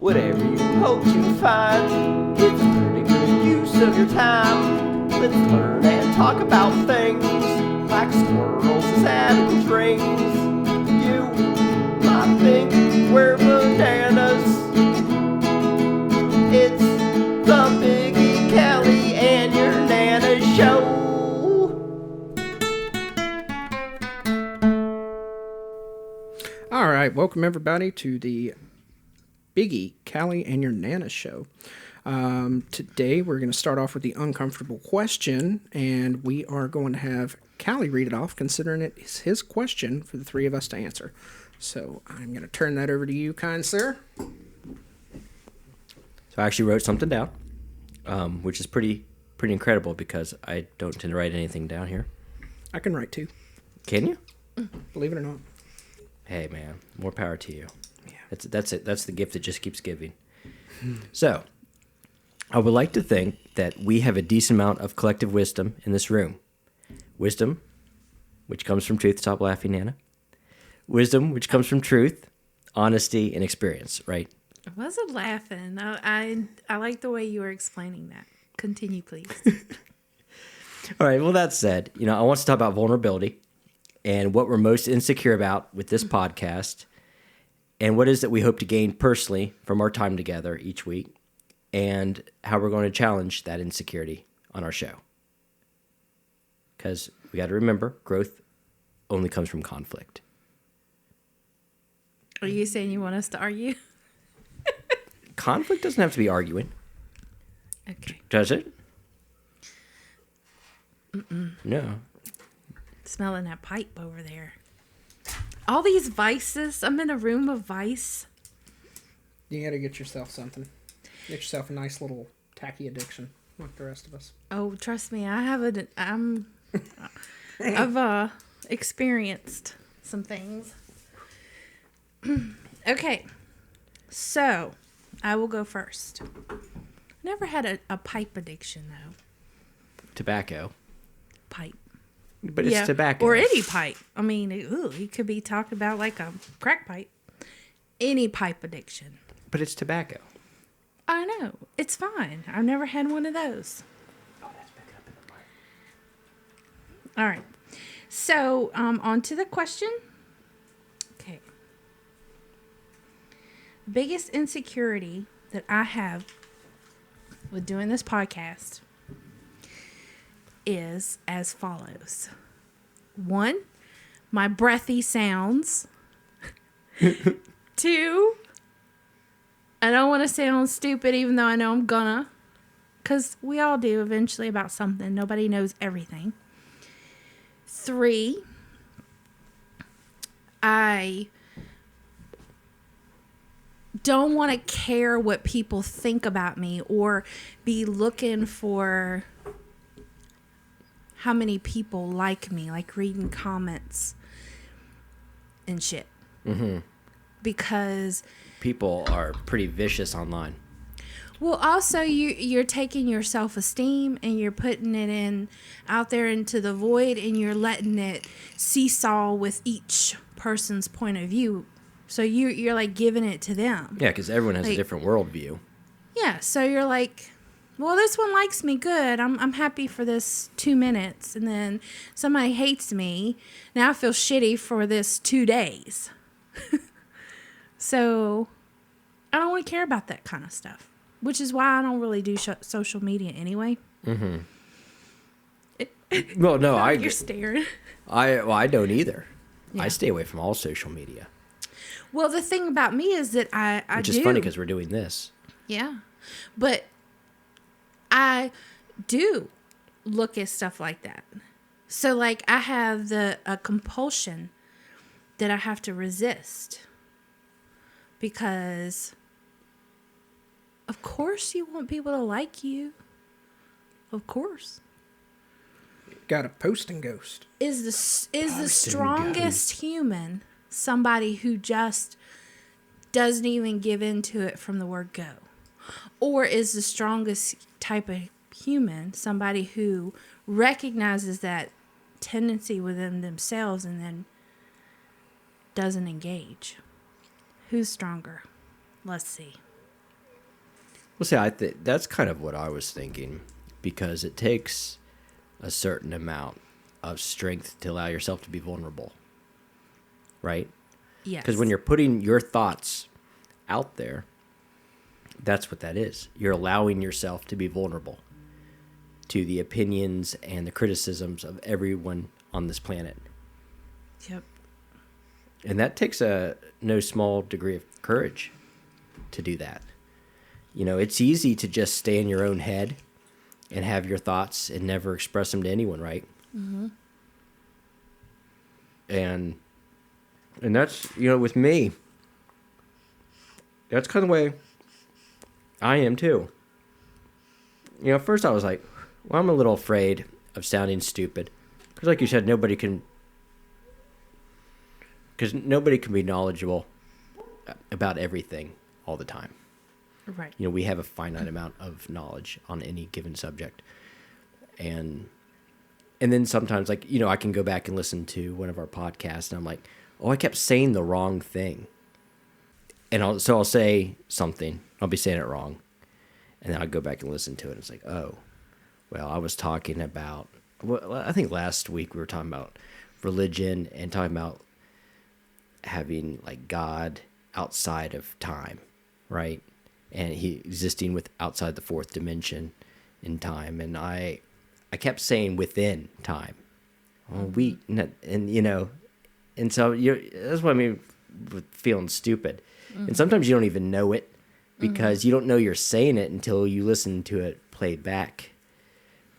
whatever you hope to find. It's a pretty good use of your time. Let's learn and talk about things like squirrels and satin strings. You might think we're bananas. It's the Biggie, Kelly, and your Nana show. All right, welcome everybody to the Biggie, Callie, and your Nana show. Today we're going to start off with the uncomfortable question, and we are going to have Callie read it off, considering it is his question for the three of us to answer. So I'm going to turn that over to you, kind sir. So I actually wrote something down, which is pretty incredible because I don't tend to write anything down here. I can write too. Can you? Believe it or not. Hey man, more power to you. Yeah. That's it. That's the gift that just keeps giving. So, I would like to think that we have a decent amount of collective wisdom in this room. Wisdom, which comes from truth. Stop laughing, Nana. Wisdom, which comes from truth, honesty, and experience. Right? I wasn't laughing. I like the way you were explaining that. Continue, please. All right. Well, that said, I want to talk about vulnerability and what we're most insecure about with this podcast, and what is that we hope to gain personally from our time together each week, and how we're going to challenge that insecurity on our show. Because we got to remember, growth only comes from conflict. Are you saying you want us to argue? Conflict doesn't have to be arguing. Okay. Does it? Mm-mm. No. Smelling that pipe over there. All these vices. I'm in a room of vice. You got to get yourself something. Get yourself a nice little tacky addiction, like the rest of us. Oh, trust me, I've experienced some things. Okay, so I will go first. Never had a pipe addiction though. Tobacco. Pipe. But it's tobacco. Or any pipe. I mean, it could be talked about like a crack pipe. Any pipe addiction. But it's tobacco. I know. It's fine. I've never had one of those. Oh, that's picking up in the mic. All right. So, on to the question. Okay. Biggest insecurity that I have with doing this podcast is as follows. 1, my breathy sounds. 2, I don't want to sound stupid even though I know I'm gonna. Because we all do eventually about something. Nobody knows everything. 3, I don't want to care what people think about me or be looking for how many people like me, like reading comments and shit. Mm-hmm. Because people are pretty vicious online. well, also you're taking your self-esteem and you're putting it out there into the void, and you're letting it seesaw with each person's point of view. So you're like giving it to them. Yeah, because everyone has like, a different worldview. Yeah, so you're like, well, this one likes me good. I'm happy for this 2 minutes, and then somebody hates me. Now I feel shitty for this 2 days. So I don't want to care about that kind of stuff, which is why I don't really do social media anyway. Mm-hmm. Well, no, You're staring. I don't either. Yeah. I stay away from all social media. Well, the thing about me is that I Which is funny because we're doing this. Yeah. But I do look at stuff like that. So, like, I have a compulsion that I have to resist. Because, of course, you want people to like you. Of course. Got a post and ghost. Is the strongest human somebody who just doesn't even give into it from the word go? Or is the strongest type of human somebody who recognizes that tendency within themselves and then doesn't engage? Who's stronger? Let's see. Well, see, I think that's kind of what I was thinking, because it takes a certain amount of strength to allow yourself to be vulnerable, right? Yes. Because when you're putting your thoughts out there, that's what that is. You're allowing yourself to be vulnerable to the opinions and the criticisms of everyone on this planet. Yep. And that takes a no small degree of courage to do that. You know, it's easy to just stay in your own head and have your thoughts and never express them to anyone, right? Mm-hmm. And that's, you know, with me, that's kind of the way I am too. You know, at first I was like, well, I'm a little afraid of sounding stupid. Because like you said, nobody can be knowledgeable about everything all the time. Right. You know, we have a finite amount of knowledge on any given subject. And then sometimes, like, you know, I can go back and listen to one of our podcasts, and I'm like, oh, I kept saying the wrong thing. And I'll say something. I'll be saying it wrong. And then I'll go back and listen to it. And it's like, oh, well, I was talking about, well, I think last week we were talking about religion and talking about having, like, God outside of time, right? And he existing outside the fourth dimension in time. And I kept saying within time. Well, and you know, and so that's what I mean with feeling stupid. Mm-hmm. And sometimes you don't even know it because you don't know you're saying it until you listen to it played back.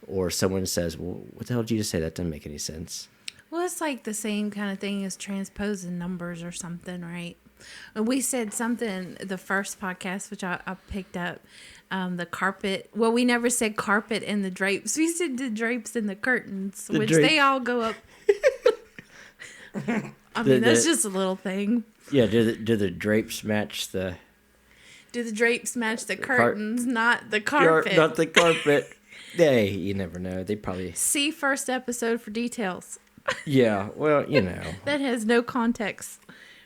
Or someone says, well, what the hell did you just say? That doesn't make any sense. Well, it's like the same kind of thing as transposing numbers or something, right? We said something, the first podcast, which I picked up, the carpet. Well, we never said carpet and the drapes. We said the drapes and the curtains, they all go up. I mean, that's just a little thing. Yeah, do the drapes match the... Do the drapes match the curtains, not the carpet? Not the carpet. Hey, you never know. They probably... See first episode for details. Yeah, well, you know. That has no context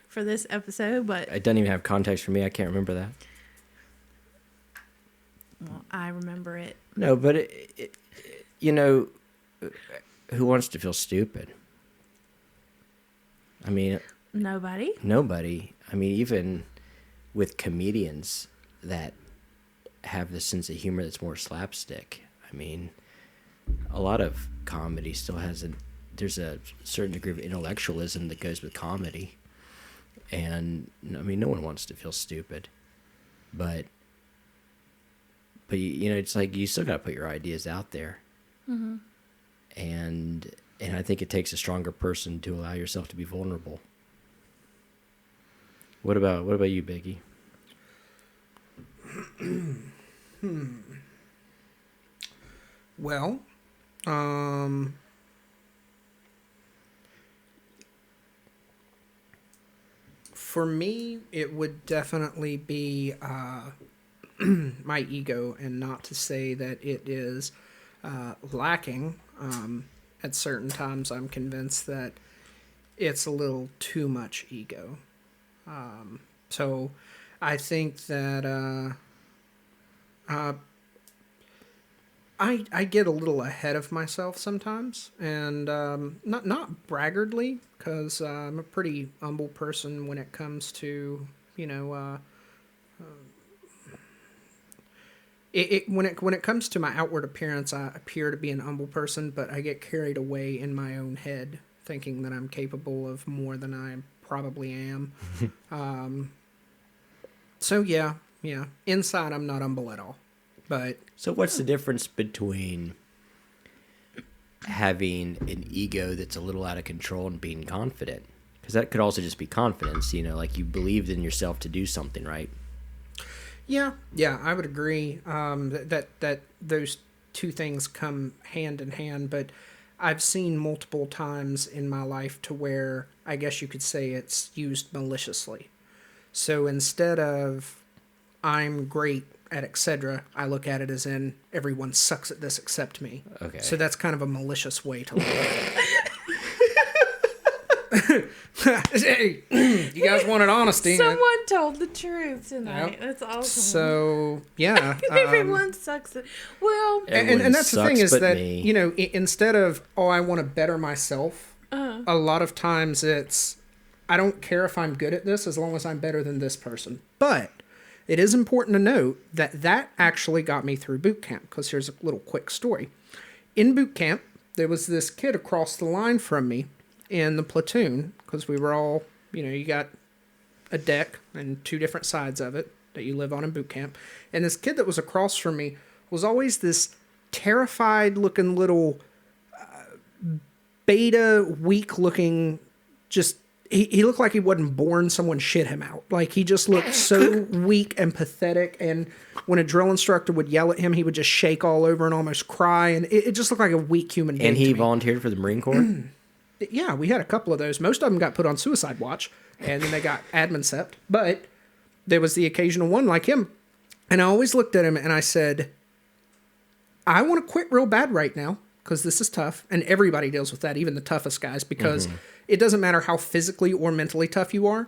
for this episode, but... It doesn't even have context for me. I can't remember that. Well, I remember it. No, but, you know, who wants to feel stupid? I mean... Nobody. I mean, even with comedians that have this sense of humor that's more slapstick. I mean, a lot of comedy still has there's a certain degree of intellectualism that goes with comedy. And, I mean, no one wants to feel stupid. But you know, it's like you still got to put your ideas out there. Mm-hmm. And I think it takes a stronger person to allow yourself to be vulnerable. What about you, Biggie? Well, for me, it would definitely be my ego, and not to say that it is lacking. At certain times, I'm convinced that it's a little too much ego. So I think that I get a little ahead of myself sometimes, and not braggartly, because I'm a pretty humble person when it comes to, you know, when it comes to my outward appearance, I appear to be an humble person, but I get carried away in my own head, thinking that I'm capable of more than I probably am. So yeah. Inside, I'm not humble at all. But so, what's the difference between having an ego that's a little out of control and being confident? Because that could also just be confidence. You know, like you believed in yourself to do something, right? Yeah, I would agree that those two things come hand in hand. But I've seen multiple times in my life to where I guess you could say it's used maliciously. So instead of I'm great at etc., I look at it as in everyone sucks at this except me. Okay. So that's kind of a malicious way to look at it. Hey, you guys wanted honesty. Someone told the truth tonight. Yep. That's awesome. So, yeah. Everyone sucks at, well, And that's the thing sucks is but that, me. you know, instead of, oh, I want to better myself, a lot of times it's, I don't care if I'm good at this as long as I'm better than this person. But it is important to note that that actually got me through boot camp, because here's a little quick story. In boot camp, there was this kid across the line from me in the platoon, because we were all, you know, you got a deck and two different sides of it that you live on in boot camp. And this kid that was across from me was always this terrified looking little beta, weak looking, just, he looked like he wasn't born, someone shit him out. Like, he just looked so weak and pathetic. And when a drill instructor would yell at him, he would just shake all over and almost cry. And it just looked like a weak human being. And he to me. volunteered for the Marine Corps? Yeah, we had a couple of those. Most of them got put on suicide watch, and then they got admin sept. But there was the occasional one like him. And I always looked at him and I said, I want to quit real bad right now, because this is tough. And everybody deals with that, even the toughest guys, because it doesn't matter how physically or mentally tough you are.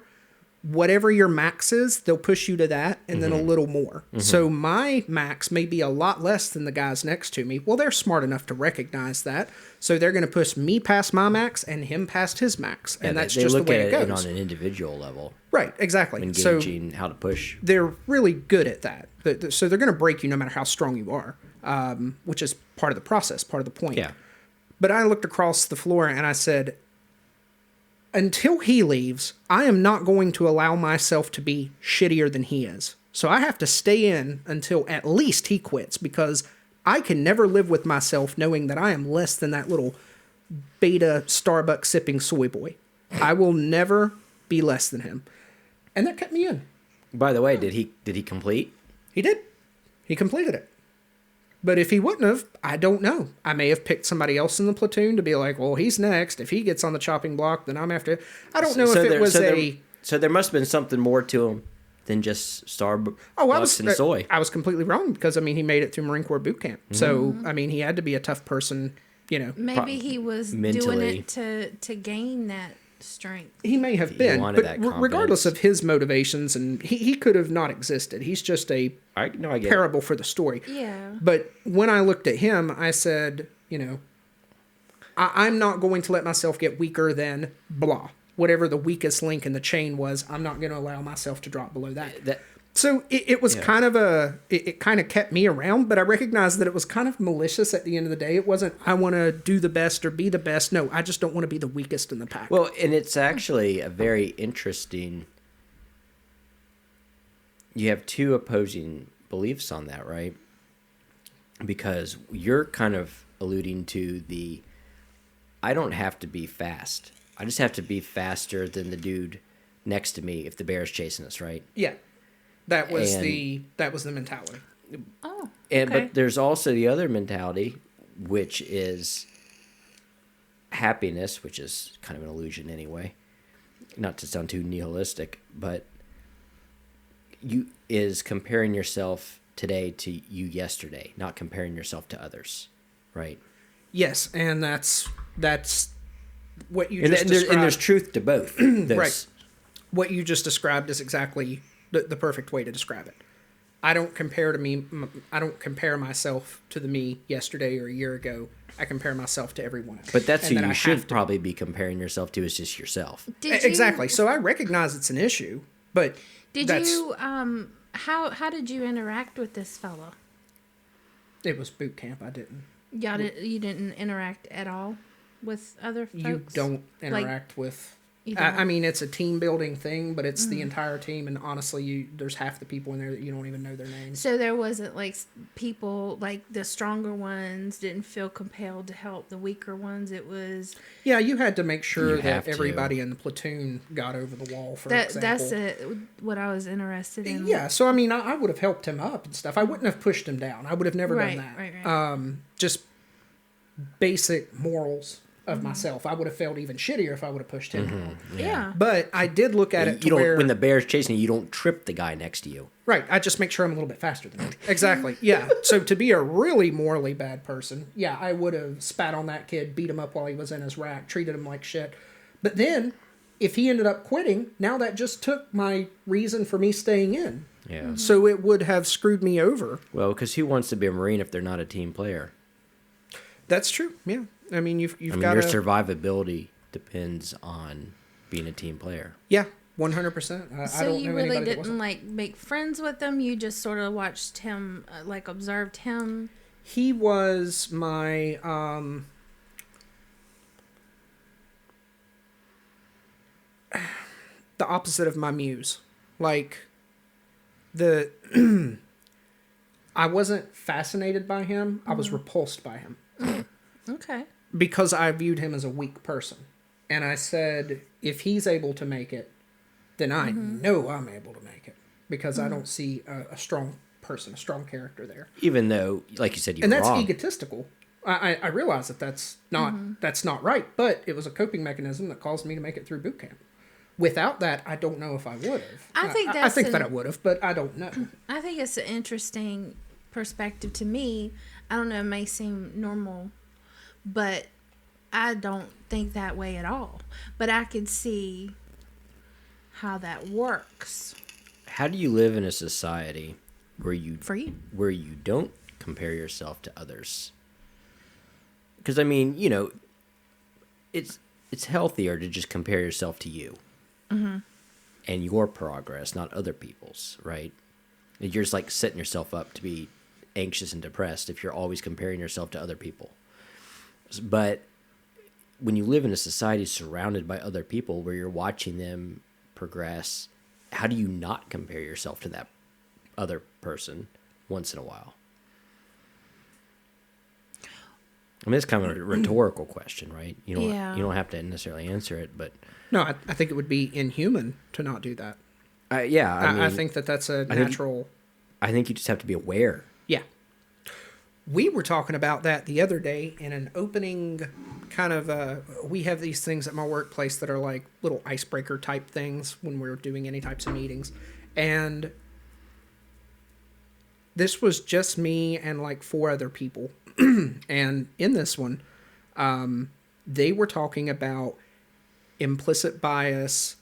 Whatever your max is, they'll push you to that and then a little more. So my max may be a lot less than the guys next to me. Well, they're smart enough to recognize that. So they're going to push me past my max and him past his max. And that's they just the look way at it goes. on an individual level, Right, exactly. engaging how to push. They're really good at that. So they're going to break you no matter how strong you are, which is part of the process, part of the point. Yeah. But I looked across the floor and I said, until he leaves, I am not going to allow myself to be shittier than he is. So I have to stay in until at least he quits, because I can never live with myself knowing that I am less than that little beta Starbucks sipping soy boy. I will never be less than him. And that kept me in. By the way, did he complete? He did. He completed it. But if he wouldn't have, I don't know. I may have picked somebody else in the platoon to be like, well, he's next. If he gets on the chopping block, then I'm after. I don't know if it was So there must have been something more to him than just Starbucks and soy. I was completely wrong, because, I mean, he made it through Marine Corps boot camp. So, I mean, he had to be a tough person, you know. maybe he was doing mentally. it to gain that strength. He may have He been, wanted but that regardless confidence. of his motivations, and he could have not existed. He's just a I get it. parable for the story. Yeah. But when I looked at him, I said, you know, I'm not going to let myself get weaker than blah. Whatever the weakest link in the chain was, I'm not going to allow myself to drop below that. So it was kind of it kind of kept me around, but I recognized that it was kind of malicious at the end of the day. It wasn't, I want to do the best or be the best. No, I just don't want to be the weakest in the pack. Well, and it's actually a very interesting. You have two opposing beliefs on that, right? Because you're kind of alluding to I don't have to be fast. I just have to be faster than the dude next to me if the bear's chasing us, right? Yeah. That was And- the mentality. Oh. And Okay. but there's also the other mentality, which is happiness, which is kind of an illusion anyway. Not to sound too nihilistic, but you is comparing yourself today to you yesterday, not comparing yourself to others, right? Yes, and that's what you And, just there's described. truth to both. Right. What you just described is exactly the perfect way to describe it. I don't compare myself to the me yesterday or a year ago. I compare myself to everyone else. But that's And who that you I should have to. probably be comparing yourself to, is just yourself. Exactly. So I recognize it's an issue, but Did that's, you how did you interact with this fellow? It was boot camp. I didn't. You didn't interact at all with other folks? You don't interact with. you I don't? mean, it's a team building thing, but it's the entire team, and honestly, there's half the people in there that you don't even know their names. So there wasn't like people, like the stronger ones didn't feel compelled to help the weaker ones. It was Yeah, you had to make sure You have that to. everybody in the platoon got over the wall. For that's example. what I was interested in. Yeah, so I mean, I would have helped him up and stuff. I wouldn't have pushed him down. I would have never Right, done that. right. Just basic morals of myself. I would have felt even shittier if I would have pushed him down. Yeah. But I did look at it to You don't where when the bear's chasing you, you don't trip the guy next to you. right. I just make sure I'm a little bit faster than him. Exactly. Yeah. So to be a really morally bad person, I would have spat on that kid, beat him up while he was in his rack, treated him like shit. But then if he ended up quitting, now that just took my reason for me staying in. Yeah. So it would have screwed me over. Well, because who wants to be a Marine if they're not a team player? That's true. Yeah. I mean, you've I mean, got your survivability depends on being a team player. Yeah, 100%. So you really didn't like make friends with him. You just sort of watched him, like observed him. He was my the opposite of my muse. Like the I wasn't fascinated by him. I was repulsed by him. Okay. Because I viewed him as a weak person. And I said, if he's able to make it, then I know I'm able to make it. Because I don't see a strong person, a strong character there. Even though, like you said, you and were that's wrong. egotistical. I realize that that's not right, but it was a coping mechanism that caused me to make it through boot camp. Without that, I don't know if I would have. I think that I would have, but I don't know. I think it's an interesting perspective to me. I don't know, it may seem normal, but I don't think that way at all. But I could see how that works. How do you live in a society where For you. where you don't compare yourself to others? Because I mean, you know, it's healthier to just compare yourself to you and your progress, not other people's, right? You're just like setting yourself up to be anxious and depressed if you're always comparing yourself to other people. But when you live in a society surrounded by other people where you're watching them progress, how do you not compare yourself to that other person once in a while? I mean, it's kind of a rhetorical question, right? You don't have to necessarily answer it, but No, I think it would be inhuman to not do that. I think that's a natural... I think you just have to be aware. Yeah. We were talking about that the other day in an opening kind of... we have these things at my workplace that are like little icebreaker type things when we're doing any types of meetings. And this was just me and like 4 other people. And in this one, they were talking about implicit bias,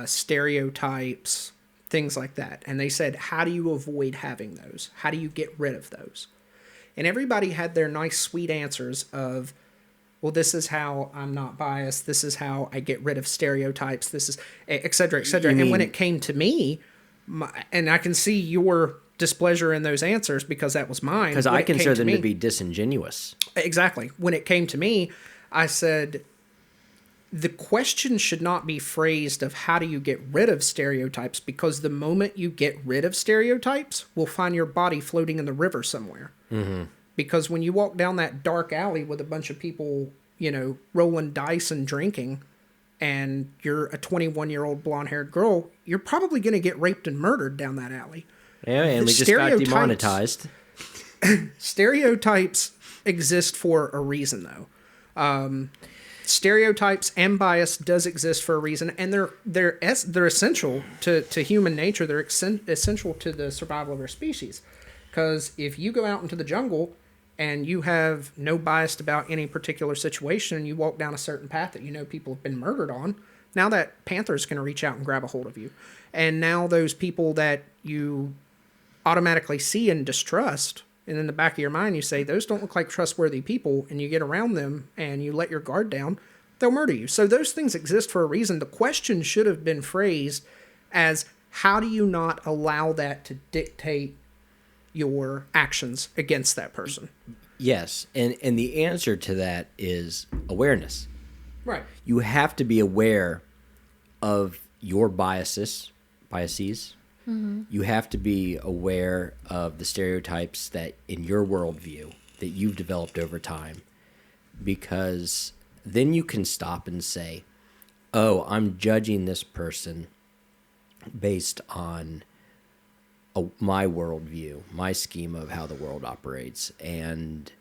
stereotypes, things like that. And they said, how do you avoid having those? How do you get rid of those? And everybody had their nice, sweet answers of, well, this is how I'm not biased. This is how I get rid of stereotypes. This is, et cetera, et cetera. And when it came to me, and I can see your displeasure in those answers because that was mine. Because I consider them to be disingenuous. Exactly. When it came to me, I said, the question should not be phrased of how do you get rid of stereotypes, because the moment you get rid of stereotypes, we'll find your body floating in the river somewhere. Mm-hmm. Because when you walk down that dark alley with a bunch of people, you know, rolling dice and drinking, and you're a 21-year-old blonde-haired girl, you're probably going to get raped and murdered down that alley. Yeah, and we just got demonetized. Stereotypes exist for a reason, though. Stereotypes and bias does exist for a reason, and they're essential to human nature. They're essential to the survival of our species. Because if you go out into the jungle and you have no bias about any particular situation, and you walk down a certain path that you know people have been murdered on, now that panther is going to reach out and grab a hold of you. And now those people that you automatically see and distrust, and in the back of your mind you say, those don't look like trustworthy people, and you get around them and you let your guard down, they'll murder you. So those things exist for a reason. The question should have been phrased as, how do you not allow that to dictate your actions against that person? Yes, and the answer to that is awareness. Right. You have to be aware of your biases. Mm-hmm. You have to be aware of the stereotypes that in your worldview that you've developed over time, because then you can stop and say, oh, I'm judging this person based on my worldview, my scheme of how the world operates, and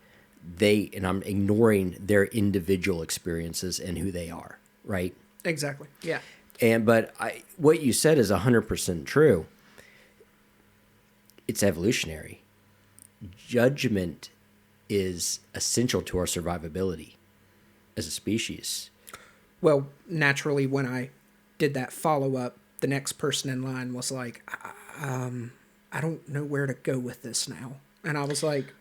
I'm ignoring their individual experiences and who they are, right? Exactly. Yeah. But what you said is 100% true. It's evolutionary. Judgment is essential to our survivability as a species. Well, naturally, when I did that follow-up, the next person in line was like, I don't know where to go with this now. And I was like,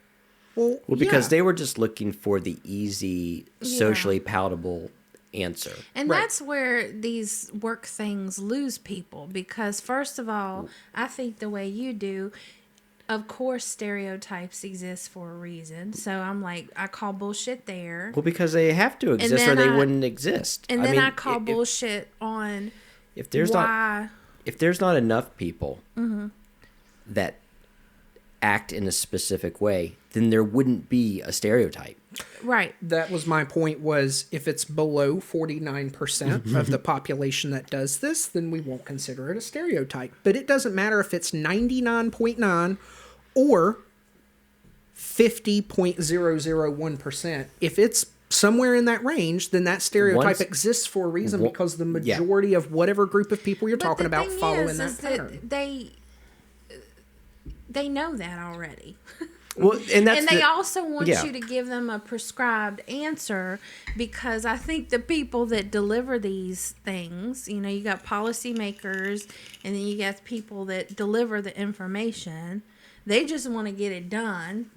well, because they were just looking for the easy, socially palatable answer. And Right. that's where these work things lose people, because first of all, I think the way you do, of course stereotypes exist for a reason. So I'm like, I call bullshit there. Well, because they have to exist or then they wouldn't exist. And then mean, I call bullshit on if there's why. if there's not enough people Mm-hmm. that act in a specific way, then there wouldn't be a stereotype. Right. that was my point, was if it's below 49% of the population that does this, then we won't consider it a stereotype. But it doesn't matter if it's 99.9 or 50.001%. If it's somewhere in that range, then that stereotype Once- exists for a reason, Well, because the majority of whatever group of people you're But talking the about thing follow is, in that is pattern. that they know that already. Well, and that's And they also want yeah. you to give them a prescribed answer, because I think the people that deliver these things, you know, you got policymakers and then you got people that deliver the information. They just want to get it done.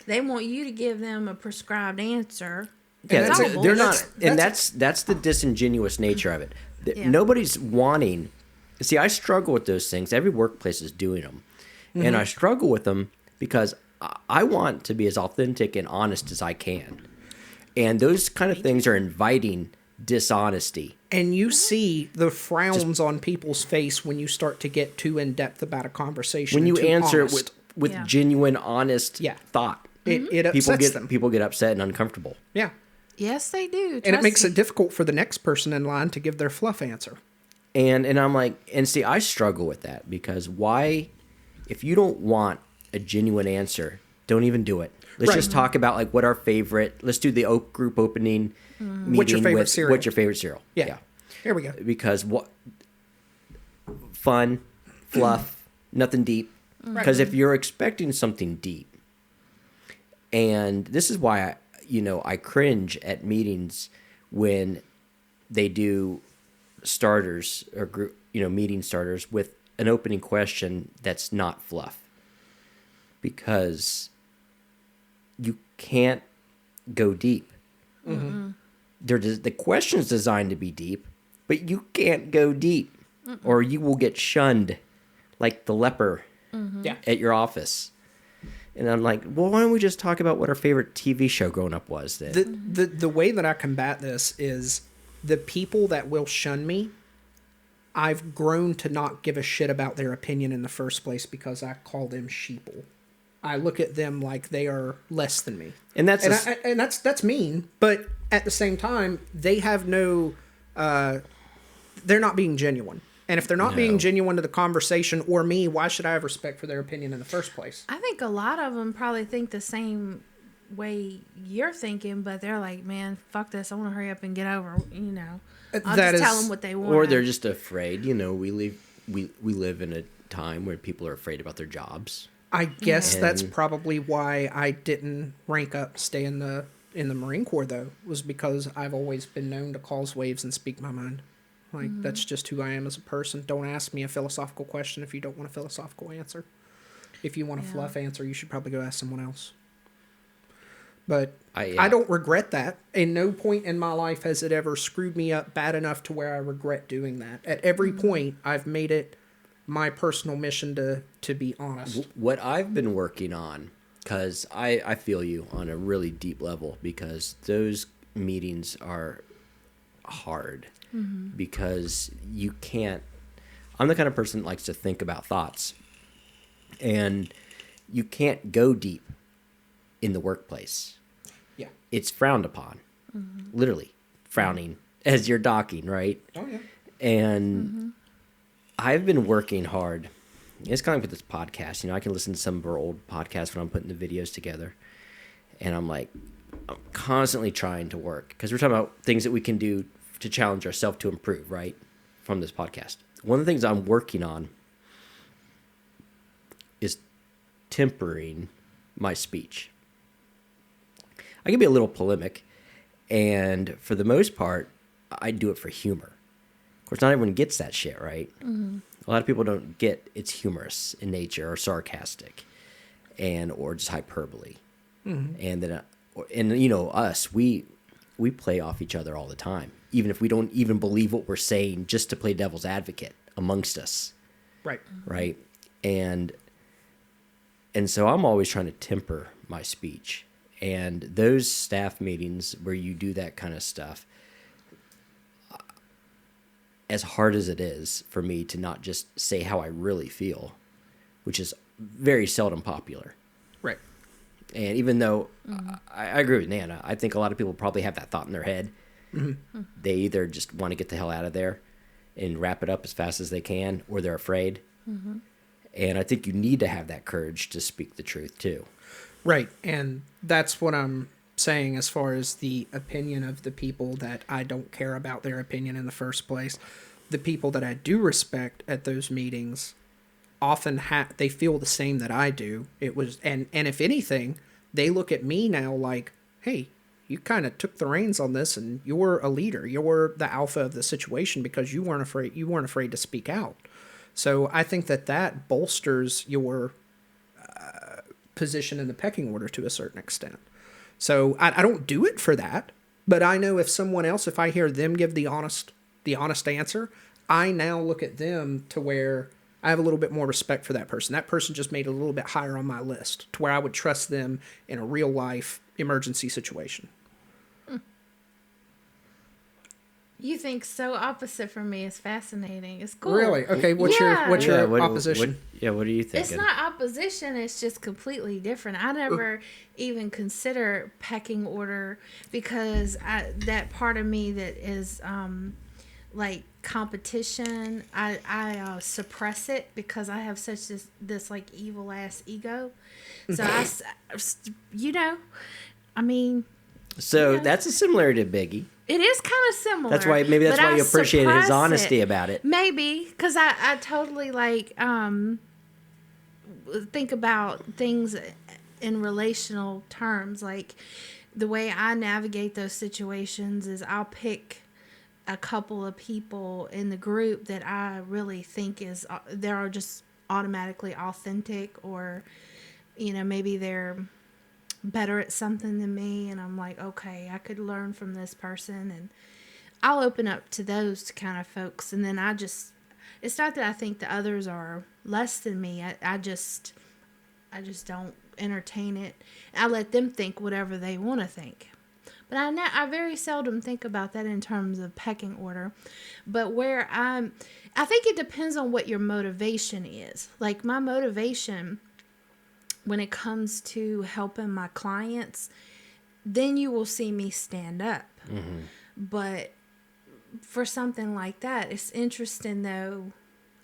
They want you to give them a prescribed answer. Yeah, It's all they're not, bullshit. and that's the disingenuous nature of it. Yeah. Nobody's wanting. See, I struggle with those things. Every workplace is doing them, and I struggle with them because I want to be as authentic and honest as I can, and those kind of things are inviting dishonesty. And you see the frowns on people's face when you start to get too in depth about a conversation. When you and too answer honest. it with Yeah. genuine, honest Yeah. thought, it upsets them. people get upset and uncomfortable. Yeah. Yes, they do. And it makes Trust it difficult for the next person in line to give their fluff answer. And I'm like, and see, I struggle with that, because why, if you don't want a genuine answer, don't even do it. Let's Right. just talk about like what our favorite. Let's do the group opening meeting. What's your favorite with, cereal? What's your favorite cereal? Yeah. Here we go. Because what fun, fluff, nothing deep. Because if you're expecting something deep, and this is why I cringe at meetings when they do starters or group, meeting starters with an opening question that's not fluff, because you can't go deep. The question's designed to be deep, but you can't go deep, or you will get shunned like the leper Yeah. at your office. And I'm like, well, why don't we just talk about what our favorite TV show growing up was then? The way that I combat this is the people that will shun me, I've grown to not give a shit about their opinion in the first place, because I call them sheeple. I look at them like they are less than me. And that's And that's mean, but at the same time, they have no they're not being genuine. And if they're not being genuine to the conversation or me, why should I have respect for their opinion in the first place? I think a lot of them probably think the same way you're thinking, but they're like, man, fuck this. I want to hurry up and get over, I'll That just tell is- them what they want. or they're just afraid. We live in a time where people are afraid about their jobs. I guess that's And- probably why I didn't rank up, stay in the Marine Corps, though, was because I've always been known to cause waves and speak my mind. Like, that's just who I am as a person. Don't ask me a philosophical question if you don't want a philosophical answer. If you want a fluff answer, you should probably go ask someone else. But I don't regret that. In no point in my life has it ever screwed me up bad enough to where I regret doing that. At every point, I've made it my personal mission to be honest. What I've been working on, because I feel you on a really deep level, because those meetings are hard. Because you can't. I'm the kind of person that likes to think about thoughts, and you can't go deep in the workplace. Yeah. It's frowned upon, literally frowning as you're docking, right? Oh, yeah. And I've been working hard. It's kind of with this podcast. I can listen to some of our old podcasts when I'm putting the videos together, and I'm constantly trying to work, because we're talking about things that we can do to challenge ourselves to improve, right? From this podcast. One of the things I'm working on is tempering my speech. I can be a little polemic, and for the most part, I do it for humor. course, not everyone gets that shit, right? Mm-hmm. A lot of people don't get it's humorous in nature or sarcastic, or just hyperbole, and then us we play off each other all the time, even if we don't even believe what we're saying, just to play devil's advocate amongst us, right, and so I'm always trying to temper my speech, and those staff meetings where you do that kind of stuff. As hard as it is for me to not just say how I really feel, which is very seldom popular. Right. And even though I agree with Nana, I think a lot of people probably have that thought in their head. Mm-hmm. They either just want to get the hell out of there and wrap it up as fast as they can, or they're afraid. Mm-hmm. And I think you need to have that courage to speak the truth too. Right. And that's what I'm saying as far as the opinion of the people that I don't care about their opinion in the first place. The people that I do respect at those meetings often they feel the same that I do. And if anything, they look at me now like, hey, you kind of took the reins on this and you're a leader. You're the alpha of the situation because you weren't afraid to speak out. So I think that bolsters your position in the pecking order to a certain extent. So I don't do it for that, but I know if I hear them give the honest answer, I now look at them to where I have a little bit more respect for that person. That person just made it a little bit higher on my list to where I would trust them in a real life emergency situation. You think so opposite from me is fascinating. It's cool. Really? Okay. What's your opposition? What do you think? It's not opposition. It's just completely different. I never even consider pecking order because that part of me that is like competition. I suppress it because I have such this like evil ass ego. So that's a similarity to Biggie. It is kind of similar. That's why you appreciate his honesty about it. Maybe because I totally think about things in relational terms. Like the way I navigate those situations is I'll pick a couple of people in the group that I really think they're just automatically authentic, or maybe they're better at something than me, and I'm like, okay, I could learn from this person, and I'll open up to those kind of folks. And then it's not that I think the others are less than me. I just don't entertain it. I let them think whatever they want to think. But I very seldom think about that in terms of pecking order. But where I think it depends on what your motivation is. Like my motivation when it comes to helping my clients, then you will see me stand up. Mm-hmm. But for something like that, it's interesting though,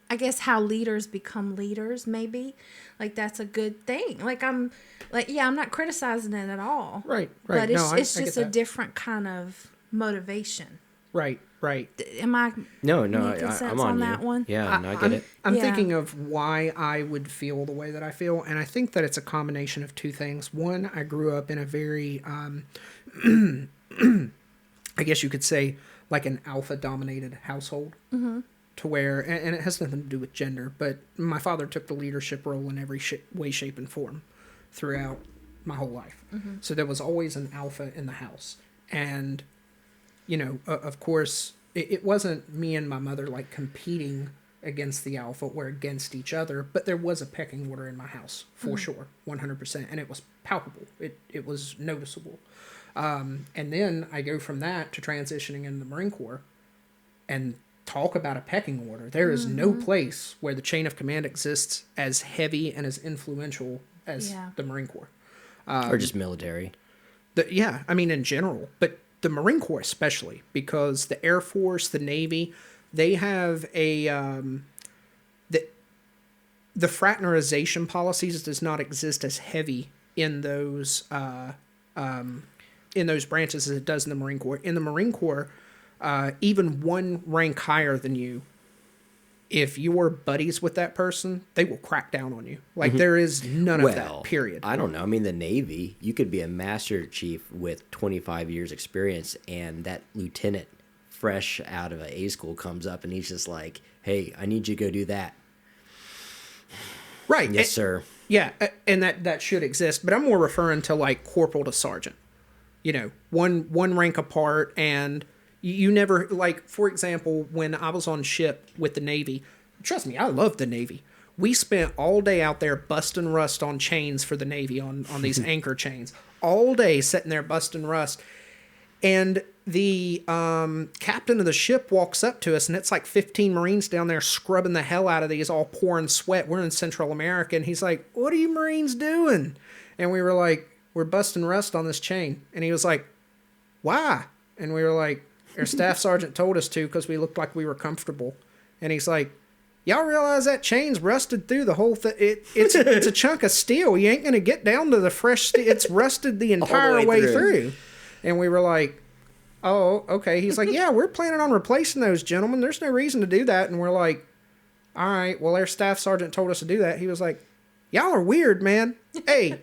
I guess how leaders become leaders, maybe. Like that's a good thing. I'm not criticizing it at all. Right. But it's just a different kind of motivation. Right. Am I I'm on that one? Yeah, I get it. I'm thinking of why I would feel the way that I feel, and I think that it's a combination of two things. One, I grew up in a very, I guess you could say, like an alpha-dominated household, to where, and it has nothing to do with gender, but my father took the leadership role in every way, shape, and form throughout my whole life. Mm-hmm. So there was always an alpha in the house, and of course, it wasn't me and my mother like competing against the alpha or against each other, but there was a pecking order in my house for sure, 100%, and it was palpable. It was noticeable. And then I go from that to transitioning into the Marine Corps, and talk about a pecking order. There is no place where the chain of command exists as heavy and as influential as the Marine Corps, or just military. In general, but the Marine Corps especially, because the Air Force, the Navy, they have the fraternization policies does not exist as heavy in those branches as it does in the Marine Corps. In the Marine Corps, even one rank higher than you, if you're buddies with that person, they will crack down on you. Like there is none of that, period. I don't know. I mean, the Navy, you could be a master chief with 25 years experience, and that lieutenant fresh out of A school comes up and he's just like, hey, I need you to go do that. Right. Yes, sir. Yeah, and that should exist, but I'm more referring to like corporal to sergeant. You know, one rank apart, and you never, like, for example, when I was on ship with the Navy, trust me, I love the Navy. We spent all day out there busting rust on chains for the Navy, on these anchor chains. All day sitting there busting rust. And the captain of the ship walks up to us, and it's like 15 Marines down there scrubbing the hell out of these, all pouring sweat. We're in Central America, and he's like, what are you Marines doing? And we were like, we're busting rust on this chain. And he was like, why? And we were like, our staff sergeant told us to because we looked like we were comfortable. And he's like, y'all realize that chain's rusted through the whole thing? It's a chunk of steel. You ain't going to get down to the fresh steel. It's rusted the entire way through. And we were like, oh, okay. He's like, yeah, we're planning on replacing those, gentlemen. There's no reason to do that. And we're like, all right, well, our staff sergeant told us to do that. He was like, y'all are weird, man. Hey,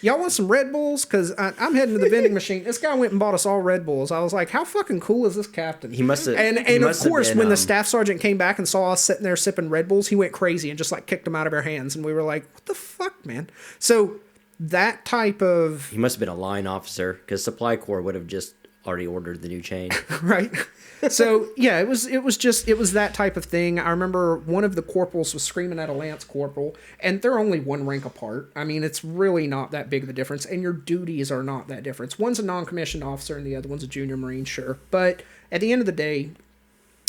y'all want some Red Bulls? Because I'm heading to the vending machine. This guy went and bought us all Red Bulls. I was like, how fucking cool is this captain? He must have. And of course, when the staff sergeant came back and saw us sitting there sipping Red Bulls, he went crazy and just like kicked them out of our hands. And we were like, what the fuck, man? So that type of... He must have been a line officer because Supply Corps would have just already ordered the new chain. Right. So yeah, it was that type of thing. I remember one of the corporals was screaming at a lance corporal, and they're only one rank apart. I mean, it's really not that big of a difference, and your duties are not that different. One's a non-commissioned officer, and the other one's a junior Marine, sure. But at the end of the day,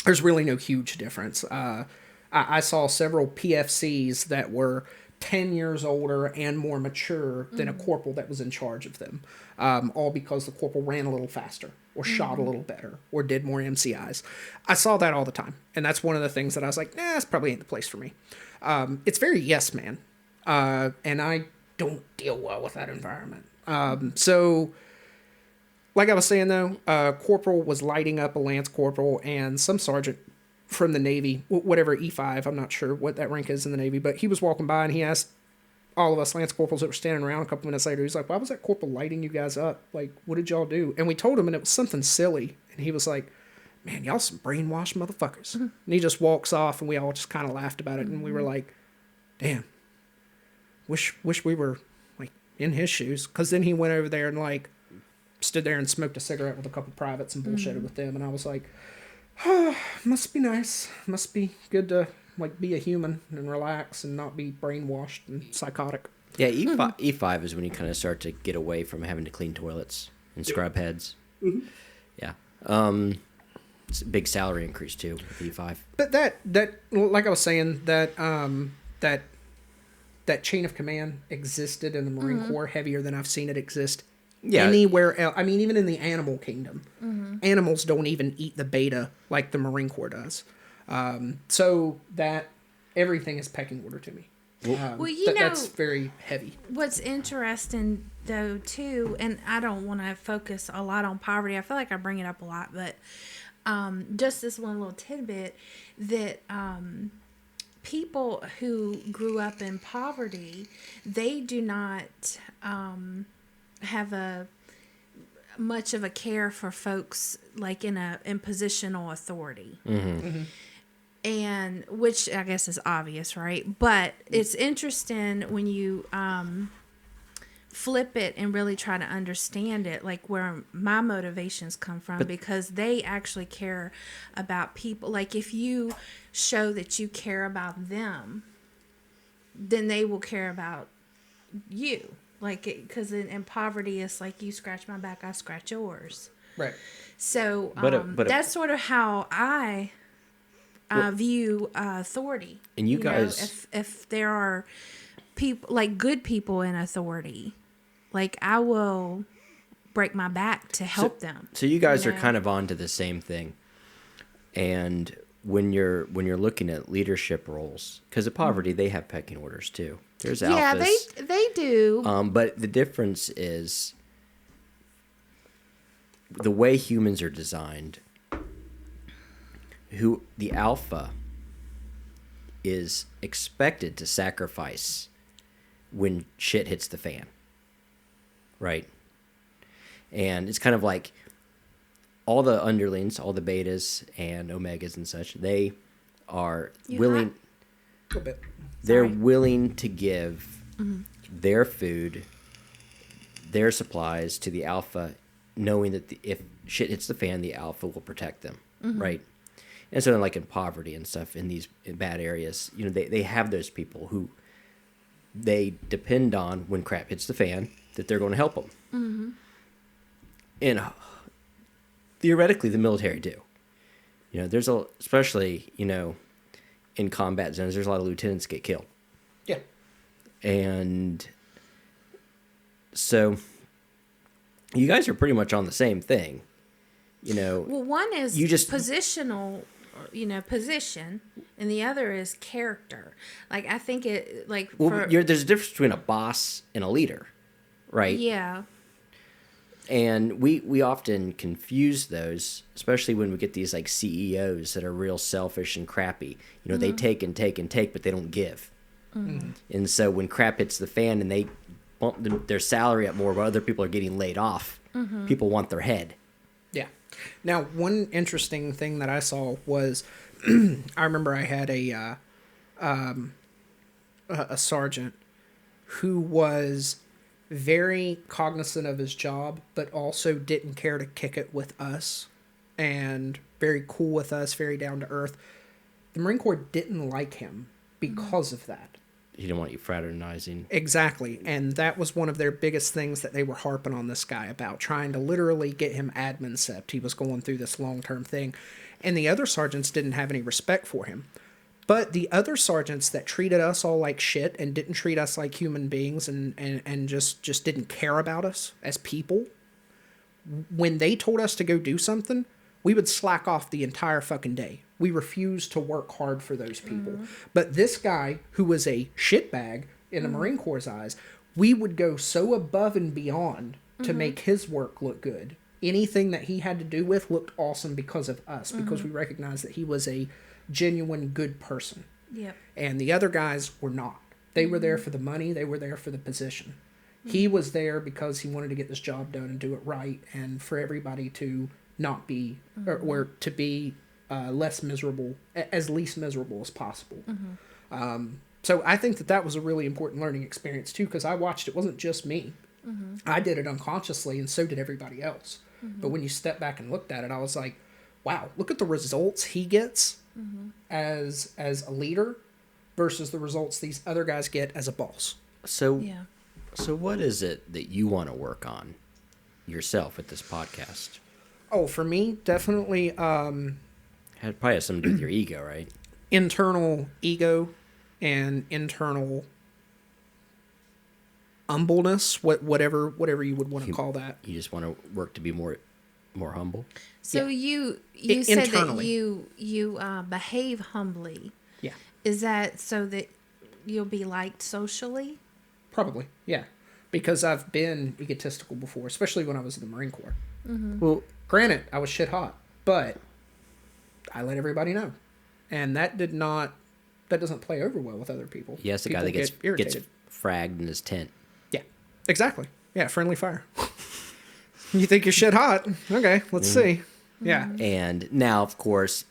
there's really no huge difference. I saw several PFCs that were 10 years older and more mature than a corporal that was in charge of them. All because the corporal ran a little faster or shot a little better or did more MCIs. I saw that all the time. And that's one of the things that I was like, this probably ain't the place for me. It's very yes man. And I don't deal well with that environment. So like I was saying though, corporal was lighting up a lance corporal and some sergeant from the Navy, whatever, E5, I'm not sure what that rank is in the Navy, but he was walking by and he asked all of us lance corporals that were standing around a couple minutes later, he's like, why was that corporal lighting you guys up? Like, what did y'all do? And we told him, and it was something silly. And he was like, man, y'all some brainwashed motherfuckers. And he just walks off, and we all just kind of laughed about it. And we were like, damn, wish we were, like, in his shoes. Because then he went over there and, like, stood there and smoked a cigarette with a couple privates and bullshitted with them. And I was like, oh, must be nice. Must be good to, like, be a human and relax and not be brainwashed and psychotic. Yeah, E5 is when you kind of start to get away from having to clean toilets and scrub heads. Mm-hmm. Yeah. It's a big salary increase, too, with E5. But that like I was saying, that chain of command existed in the Marine Corps heavier than I've seen it exist anywhere else. I mean, even in the animal kingdom. Animals don't even eat the beta like the Marine Corps does. So that everything is pecking order to me. Well, you know, that's very heavy. What's interesting, though, too, and I don't want to focus a lot on poverty. I feel like I bring it up a lot, but just this one little tidbit that people who grew up in poverty, they do not have much of a care for folks like in positional authority. And which I guess is obvious, right? But it's interesting when you flip it and really try to understand it, like where my motivations come from, because they actually care about people. Like if you show that you care about them, then they will care about you. Like, because in poverty, it's like you scratch my back, I scratch yours. Right. So that's sort of how I view authority. And you guys, know, if there are people, like good people in authority, like I will break my back to help them. So you guys are kind of onto the same thing. And when you're looking at leadership roles, because of poverty, they have pecking orders too. There's alphas. Yeah, they do. But the difference is the way humans are designed. Who the alpha is expected to sacrifice when shit hits the fan, right? And it's kind of like all the underlings, all the betas and omegas and such, they are You willing. A little bit. They're Sorry. willing to give their food, their supplies to the alpha, knowing that if shit hits the fan, the alpha will protect them, right? And so, like in poverty and stuff, in these bad areas, they have those people who they depend on when crap hits the fan that they're going to help them. And theoretically, the military do. There's especially in combat zones, there's a lot of lieutenants get killed. Yeah. And so you guys are pretty much on the same thing. Well, one is You just- positional, position, and the other is character. Like, I think it, like, there's a difference between a boss and a leader, right? yeah. And we often confuse those, especially when we get these like CEOs that are real selfish and crappy. They take and take and take, but they don't give. And so when crap hits the fan and they bump their salary up more while other people are getting laid off, people want their head. Yeah. Now, one interesting thing that I saw was, I remember I had a sergeant who was very cognizant of his job, but also didn't care to kick it with us, and very cool with us, very down to earth. The Marine Corps didn't like him because of that. He didn't want you fraternizing. Exactly. And that was one of their biggest things that they were harping on this guy about, trying to literally get him admin-cept. He was going through this long-term thing. And the other sergeants didn't have any respect for him. But the other sergeants that treated us all like shit and didn't treat us like human beings and just didn't care about us as people, when they told us to go do something, we would slack off the entire fucking day. We refused to work hard for those people. But this guy, who was a shitbag in the Marine Corps' eyes, we would go so above and beyond to make his work look good. Anything that he had to do with looked awesome because of us, because we recognized that he was a genuine good person. Yep. And the other guys were not. They were there for the money. They were there for the position. He was there because he wanted to get this job done and do it right, and for everybody to not be, or to be less miserable, as least miserable as possible. So I think that was a really important learning experience too, because I watched, it wasn't just me. I did it unconsciously, and so did everybody else. But when you step back and looked at it, I was like, wow, look at the results he gets as a leader versus the results these other guys get as a boss. So, Yeah. so what is it that you want to work on yourself with this podcast? Oh, for me, definitely It probably has something to do with your ego, right? internal ego and internal humbleness, whatever you would want to call that. You just want to work to be more humble. So Yeah. you said that Internally. you behave humbly. Yeah, Is that so that you'll be liked socially? probably. Yeah, because I've been egotistical before, especially when I was in the Marine Corps. Well, Granted, I was shit hot, but I let everybody know, and that doesn't play over well with other people. yes, the guy People that get gets irritated. fragged in his tent. Yeah, exactly. Yeah, friendly fire. You think you're shit hot? Okay, let's see. Yeah, And now, of course,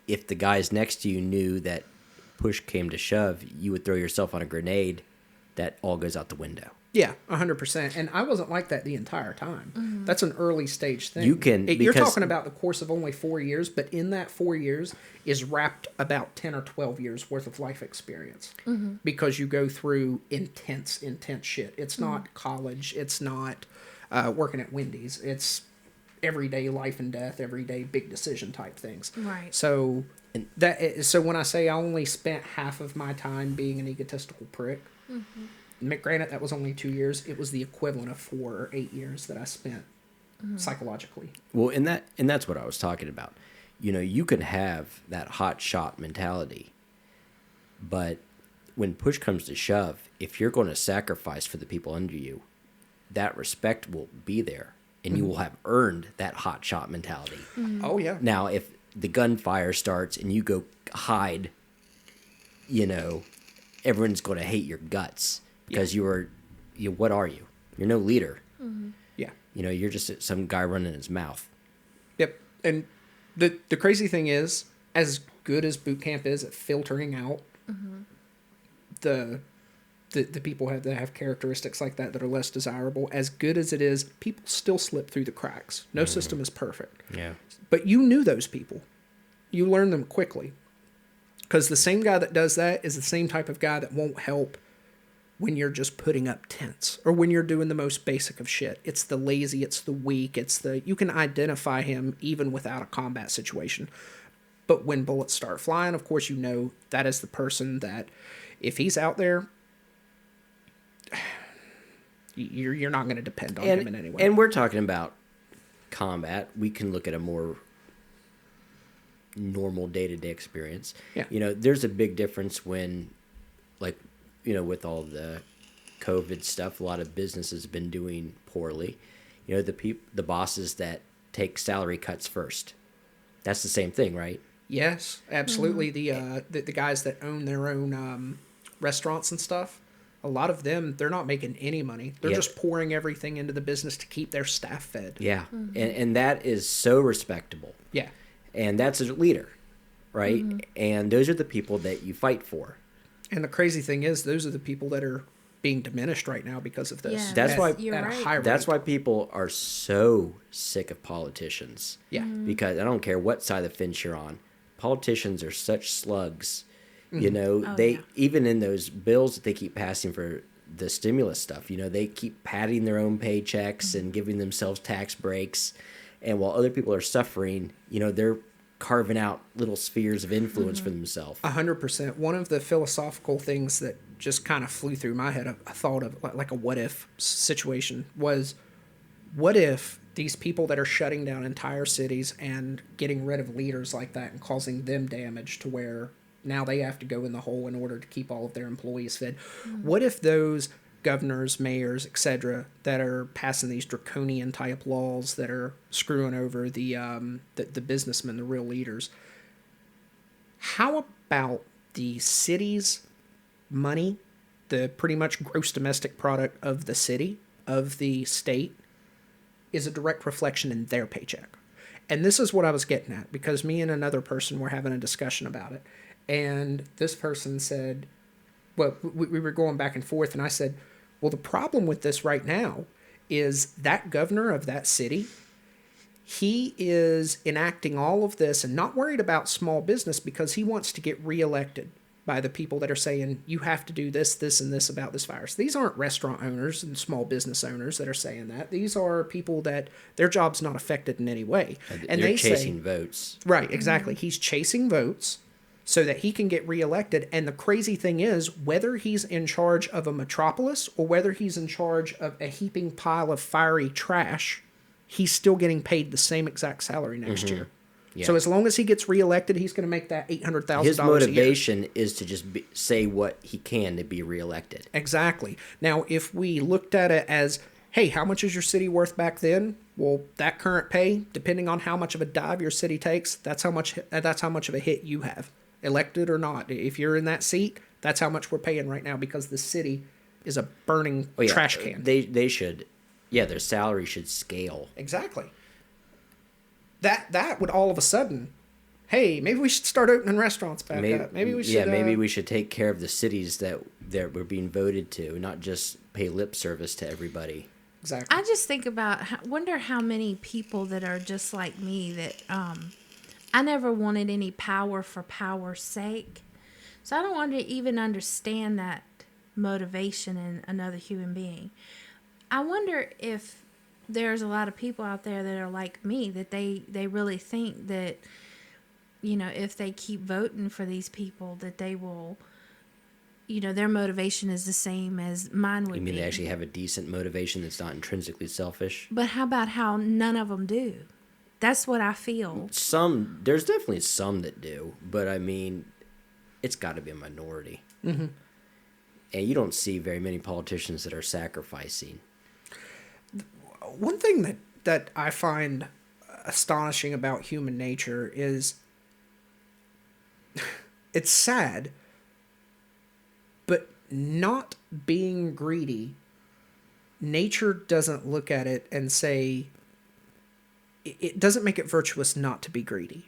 if the guys next to you knew that push came to shove, you would throw yourself on a grenade. That all goes out the window. yeah, 100%. And I wasn't like that the entire time. That's an early stage thing. You can- You're because- talking about the course of only 4 years, but in that 4 years is wrapped about 10 or 12 years worth of life experience. Because you go through intense shit. It's not college. It's not working at Wendy's. It's everyday life and death, everyday big decision type things. Right. So so when I say I only spent half of my time being an egotistical prick, granted that was only 2 years. It was the equivalent of 4 or 8 years that I spent psychologically. Well, and that's what I was talking about. You can have that hot shot mentality, but when push comes to shove, if you're going to sacrifice for the people under you, that respect will be there, and you will have earned that hot shot mentality. Oh yeah. Now, if the gunfire starts and you go hide, everyone's going to hate your guts because what are you? You're no leader. Yeah. You're just some guy running his mouth. Yep. And the crazy thing is, as good as boot camp is at filtering out the people that have characteristics like that are less desirable, as good as it is, people still slip through the cracks. No system is perfect. Yeah. But you knew those people. You learn them quickly. Because the same guy that does that is the same type of guy that won't help when you're just putting up tents or when you're doing the most basic of shit. It's the lazy, it's the weak, you can identify him even without a combat situation. But when bullets start flying, of course, you know that is the person that if he's out there, you're not going to depend on him in any way. And we're talking about combat. We can look at a more normal day-to-day experience. Yeah. There's a big difference when, like, with all the COVID stuff, a lot of businesses have been doing poorly. The bosses that take salary cuts first. That's the same thing, right? Yes, absolutely. The guys that own their own restaurants and stuff, a lot of them, they're not making any money. They're just pouring everything into the business to keep their staff fed. Yeah, and that is so respectable. Yeah. And that's a leader, right? And those are the people that you fight for. And the crazy thing is, those are the people that are being diminished right now because of this. Yeah, That's why you're at right. a high rate. That's why people are so sick of politicians. Yeah. Because I don't care what side of the fence you're on. Politicians are such slugs. Oh, They yeah. even in those bills that they keep passing for the stimulus stuff, they keep padding their own paychecks and giving themselves tax breaks. And while other people are suffering, they're carving out little spheres of influence for themselves. 100%. One of the philosophical things that just kind of flew through my head, I thought of like a what if situation, was what if these people that are shutting down entire cities and getting rid of leaders like that and causing them damage to where now they have to go in the hole in order to keep all of their employees fed. What if those governors, mayors, etc., that are passing these draconian type laws that are screwing over the businessmen, the real leaders? How about the city's money, the pretty much gross domestic product of the city, of the state, is a direct reflection in their paycheck? And this is what I was getting at, because me and another person were having a discussion about it. And this person said, well, we were going back and forth, and I said, well, the problem with this right now is that governor of that city, he is enacting all of this and not worried about small business because he wants to get reelected by the people that are saying, you have to do this, this, and this about this virus. These aren't restaurant owners and small business owners that are saying that. These are people that their job's not affected in any way. And they're they chasing say, votes. Right, exactly. He's chasing votes so that he can get reelected. And the crazy thing is, whether he's in charge of a metropolis or whether he's in charge of a heaping pile of fiery trash, he's still getting paid the same exact salary next year. Yeah. So as long as he gets reelected, he's going to make that $800,000 His a year. motivation is to just say what he can to be reelected. Exactly. Now, if we looked at it as, hey, how much is your city worth back then? Well, that current pay, depending on how much of a dive your city takes, that's how much of a hit you have, elected or not. If you're in that seat, that's how much we're paying right now because the city is a burning trash can. They should, their salary should scale. Exactly. That would all of a sudden, hey, maybe we should start opening restaurants back up. Maybe we should. Yeah, maybe we should take care of the cities that we're being voted to, not just pay lip service to everybody. Exactly. I just think about, wonder how many people that are just like me that I never wanted any power for power's sake. So I don't want to even understand that motivation in another human being. I wonder if there's a lot of people out there that are like me, that they really think that, if they keep voting for these people, that they will, their motivation is the same as mine would be. You mean they actually have a decent motivation that's not intrinsically selfish? But how about how none of them do? That's what I feel. There's definitely some that do, but I mean, it's got to be a minority. Mm-hmm. And you don't see very many politicians that are sacrificing. One thing that I find astonishing about human nature is it's sad, but not being greedy, nature doesn't look at it and say, it doesn't make it virtuous not to be greedy.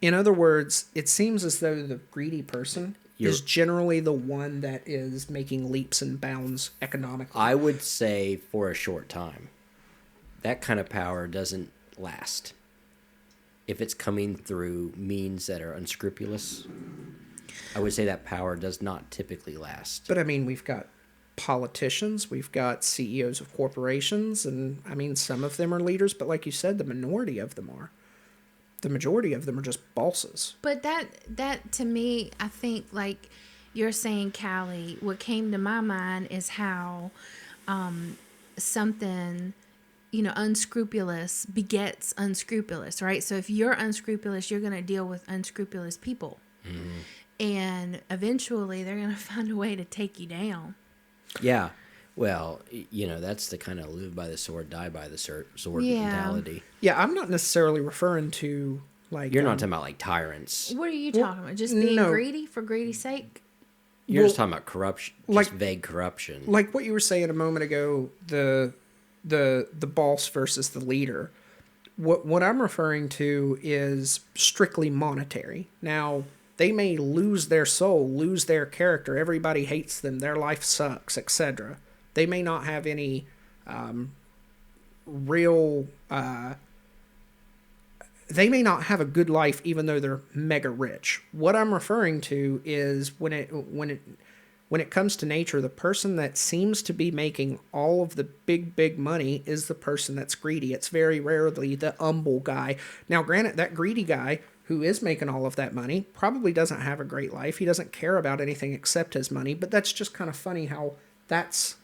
In other words, it seems as though the greedy person is generally the one that is making leaps and bounds economically. I would say for a short time. That kind of power doesn't last. If it's coming through means that are unscrupulous, I would say that power does not typically last. But I mean, we've got politicians, we've got CEOs of corporations, and I mean, some of them are leaders, but like you said, the minority of them are. The majority of them are just bosses. But that to me, I think, like you're saying, Callie, what came to my mind is how something, unscrupulous begets unscrupulous, right? So if you're unscrupulous, you're going to deal with unscrupulous people. Mm-hmm. And eventually they're going to find a way to take you down. Yeah. Well, that's the kind of live by the sword, die by the sword mentality. Yeah, I'm not necessarily referring to, like... You're not talking about, like, tyrants. What are you talking about? Just being greedy for greedy's sake? You're just talking about corruption, just vague corruption. Like what you were saying a moment ago, the boss versus the leader. What I'm referring to is strictly monetary. Now, they may lose their soul, lose their character. Everybody hates them. Their life sucks, etc. They may not have any real... they may not have a good life even though they're mega rich. What I'm referring to is when it comes to nature, the person that seems to be making all of the big money is the person that's greedy. It's very rarely the humble guy. Now, granted, that greedy guy who is making all of that money probably doesn't have a great life. He doesn't care about anything except his money, but that's just kind of funny how that's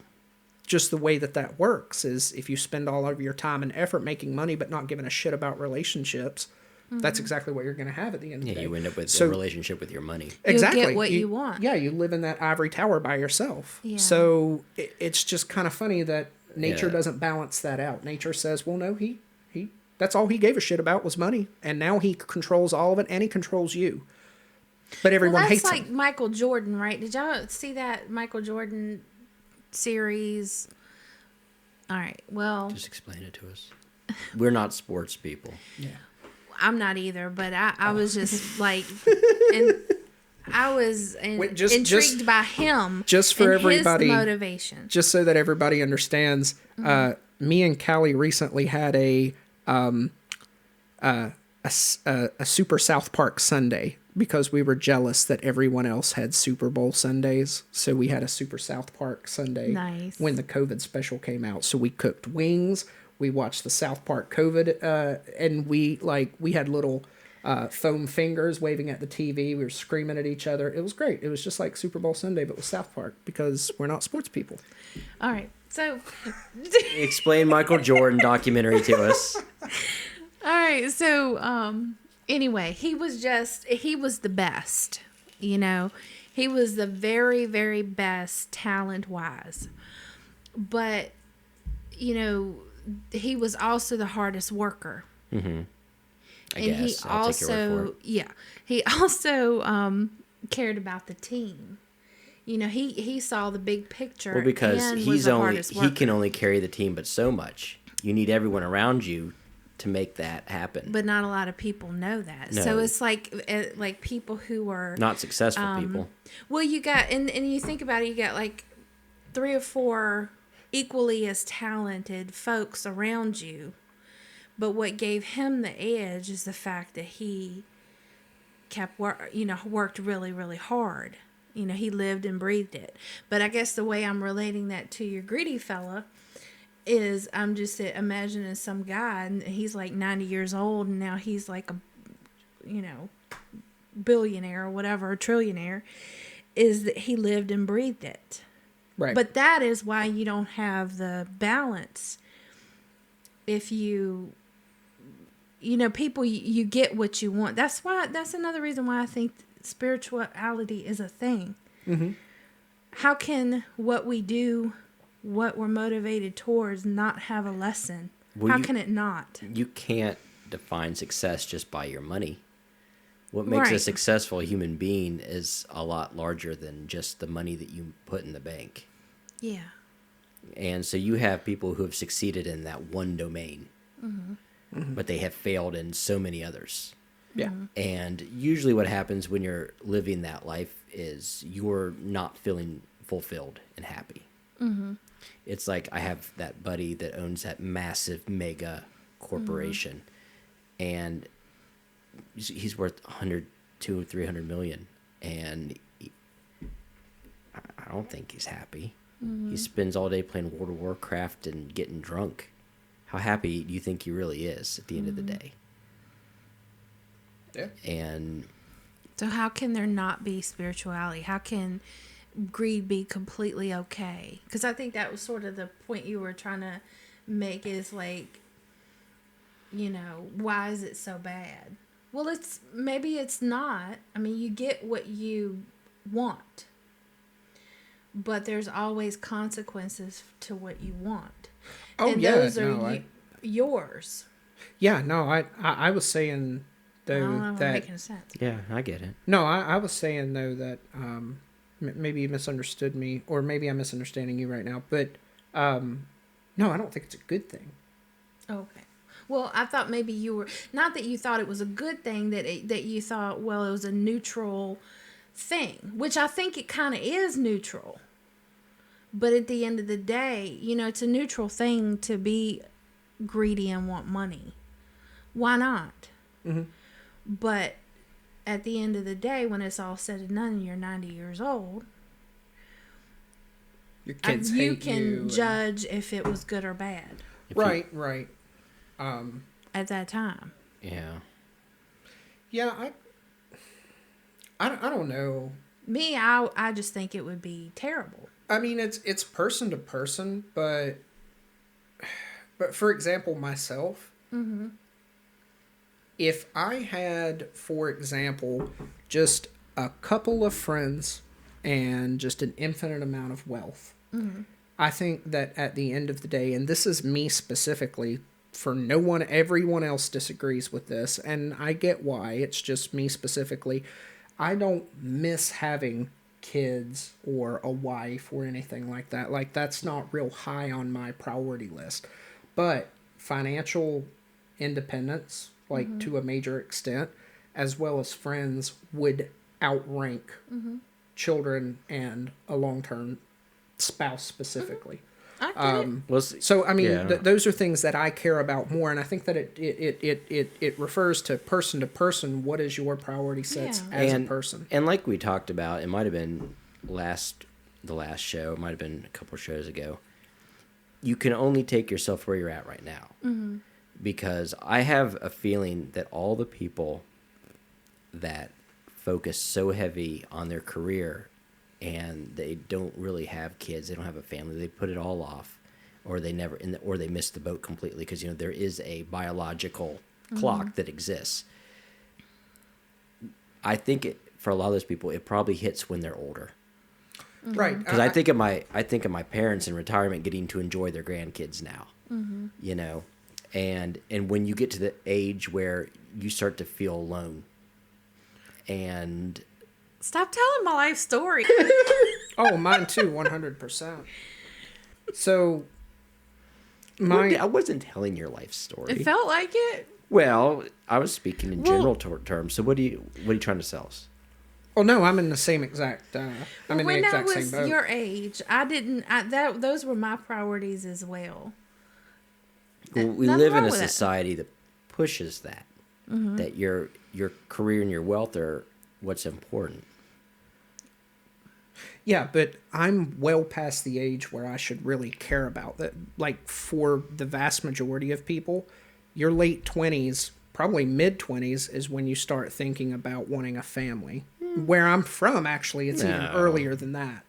just the way that works, is if you spend all of your time and effort making money but not giving a shit about relationships, that's exactly what you're going to have at the end of the day. You end up with a relationship with your money. Exactly. You get what you want. Yeah, you live in that ivory tower by yourself. Yeah. So it's just kind of funny that nature doesn't balance that out. Nature says, well, no, he that's all he gave a shit about was money, and now he controls all of it, and he controls you. But everyone hates him. That's like Michael Jordan, right? Did y'all see that Michael Jordan series? All right, well... Just explain it to us. We're not sports people. Yeah. I'm not either, but I was just like... and I was intrigued by him. Just for everybody... his motivation. Just so that everybody understands, me and Callie recently had a Super South Park Sunday because we were jealous that everyone else had Super Bowl Sundays. So we had a Super South Park Sunday when the COVID special came out. So we cooked wings, we watched the South Park COVID, and we had little foam fingers waving at the TV. We were screaming at each other. It was great. It was just like Super Bowl Sunday, but with South Park, because we're not sports people. All right. So explain Michael Jordan documentary to us. All right. So anyway, he was the best, he was the very, very best talent wise, but he was also the hardest worker. Mm-hmm. He also cared about the team. He saw the big picture. Well, because he can only carry the team, but so much. You need everyone around you to make that happen. But not a lot of people know that. No. So it's like people who are not successful people. Well, you got and you think about it, you got like 3 or 4 equally as talented folks around you. But what gave him the edge is the fact that he worked really, really hard. He lived and breathed it. But I guess the way I'm relating that to your greedy fella is I'm just imagining some guy, and he's like 90 years old, and now he's like a, billionaire or whatever, a trillionaire, is that he lived and breathed it. Right. But that is why you don't have the balance. If people, you get what you want. That's another reason why I think spirituality is a thing. Mm-hmm. How can what we do, what we're motivated towards, not have a lesson? How can it not? You can't define success just by your money. What makes a successful human being is a lot larger than just the money that you put in the bank. Yeah. And so you have people who have succeeded in that one domain. Mm-hmm. but they have failed in so many others. Yeah. And usually what happens when you're living that life is you're not feeling fulfilled and happy. It's like I have that buddy that owns that massive mega corporation, and he's worth 100, 200, 300 million, and I don't think he's happy. He spends all day playing World of Warcraft and getting drunk. How happy do you think he really is at the end of the day? Yeah. And So how can there not be spirituality? How can greed be completely okay? Because I think that was sort of the point you were trying to make, is like, why is it so bad? Well, maybe it's not. I mean, you get what you want, but there's always consequences to what you want. Oh, and yeah. those are yours. Yeah, no, I was saying, I don't know though, if I'm that... making sense. yeah, I get it. No, I was saying, though, that maybe you misunderstood me, or maybe I'm misunderstanding you right now, but no, I don't think it's a good thing. Okay. Well, I thought maybe you were, not that you thought it was a good thing, that you thought, well, it was a neutral thing, which I think it kind of is neutral. But at the end of the day, it's a neutral thing to be greedy and want money. Why not? Mm-hmm. But at the end of the day, when it's all said and done and you're 90 years old, Your kids you hate can you judge if it was good or bad Right. at that time. Yeah. Yeah, I don't know. Me, I just think it would be terrible. I mean, it's person to person, but for example, myself, if I had, for example, just a couple of friends and just an infinite amount of wealth, I think that at the end of the day, and this is me specifically, for no one, everyone else disagrees with this, and I get why, it's just me specifically, I don't miss having kids or a wife or anything like that. Like, that's not real high on my priority list. But financial independence, like to a major extent, as well as friends, would outrank children and a long-term spouse specifically. I get it. Well, So, I mean, yeah. those are things that I care about more, and I think that it refers to person. What is your priority sets Yeah. as a person? And like we talked about, it might have been the last show, it might have been a couple shows ago. You can only take yourself where you're at right now. Because I have a feeling that all the people that focus so heavy on their career and they don't really have kids, they don't have a family, they put it all off, or they never, or they miss the boat completely because there is a biological clock that exists. I think for a lot of those people, it probably hits when they're older. Right. Because I think of my parents in retirement getting to enjoy their grandkids now. And when you get to the age where you start to feel alone, and Stop telling my life story. Oh, mine too, 100%. So, I wasn't telling your life story. It felt like it. Well, I was speaking in general terms. So what are you trying to sell us? well, no, I'm in the same exact. I'm in the When I exact same was boat. your age, those were my priorities as well. Well, we Nothing live in wrong a with it. society that pushes that. That your career and your wealth are what's important. Yeah, but I'm well past the age where I should really care about that. Like, for the vast majority of people, your late 20s, probably mid 20s, is when you start thinking about wanting a family. Where I'm from, actually, it's even No. earlier than that.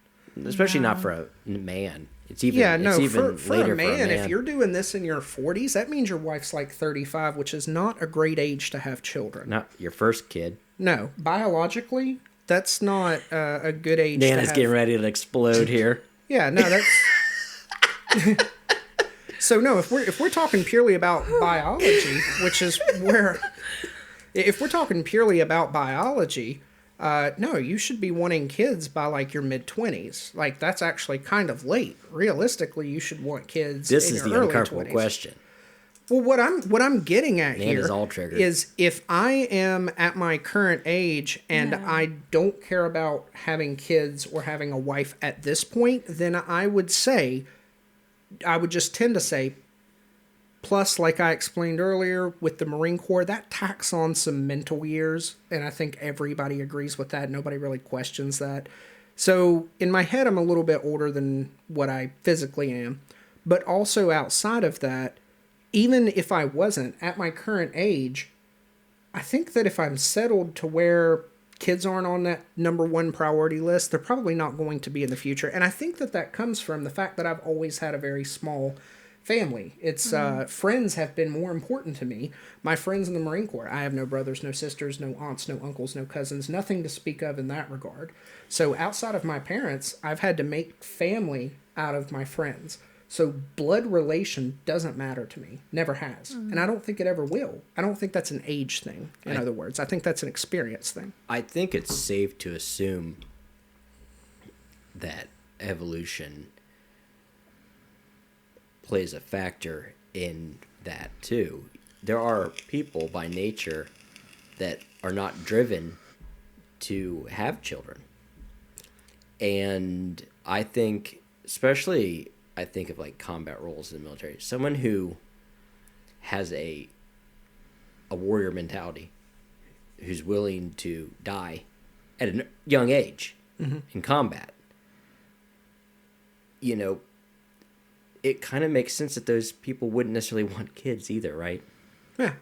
Especially not for a man. It's even Yeah, no, it's even for later a man, if you're doing this in your 40s, that means your wife's like 35, which is not a great age to have children. not your first kid. No, biologically, that's not a good age to Nana's have. getting ready to explode here. Yeah, no, that's... So, no, if we're talking purely about biology, which is where... If we're talking purely about biology, no, you should be wanting kids by, like, your mid-20s. Like, that's actually kind of late. Realistically, you should want kids This in is your the early uncomfortable 20s. question. Well, what I'm getting at Man here is all triggered. is if I am at my current age and Yeah. I don't care about having kids or having a wife at this point, then I would just tend to say, plus, like I explained earlier with the Marine Corps, that tacks on some mental years, and I think everybody agrees with that. Nobody really questions that. So in my head, I'm a little bit older than what I physically am. But also outside of that, even if I wasn't at my current age, I think that if I'm settled to where kids aren't on that number one priority list, they're probably not going to be in the future. And I think that that comes from the fact that I've always had a very small family. It's friends have been more important to me. My friends in the Marine Corps. I have no brothers, no sisters, no aunts, no uncles, no cousins, nothing to speak of in that regard. So outside of my parents, I've had to make family out of my friends. So blood relation doesn't matter to me. Never has. And I don't think it ever will. I don't think that's an age thing, in other words. I think that's an experience thing. I think it's safe to assume that evolution plays a factor in that too. There are people by nature that are not driven to have children. And I think, especially, I think of like combat roles in the military. Someone who has a warrior mentality, who's willing to die at a young age in combat. You know, it kind of makes sense that those people wouldn't necessarily want kids either, right? Yeah.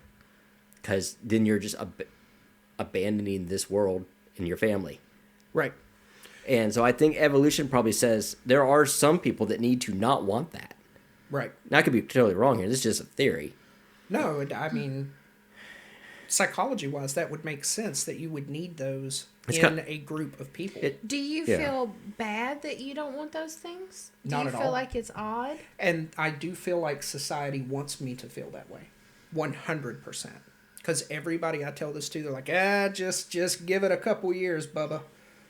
Because then you're just abandoning this world and your family. Right. And so I think evolution probably says there are some people that need to not want that. Right. Now, I could be totally wrong here. This is just a theory. No, I mean, psychology-wise, that would make sense that you would need those in a group of people. Do you feel bad that you don't want those things? Do Not you at feel all. like it's odd? And I do feel like society wants me to feel that way. 100%. Because everybody I tell this to, they're like, just give it a couple years, Bubba.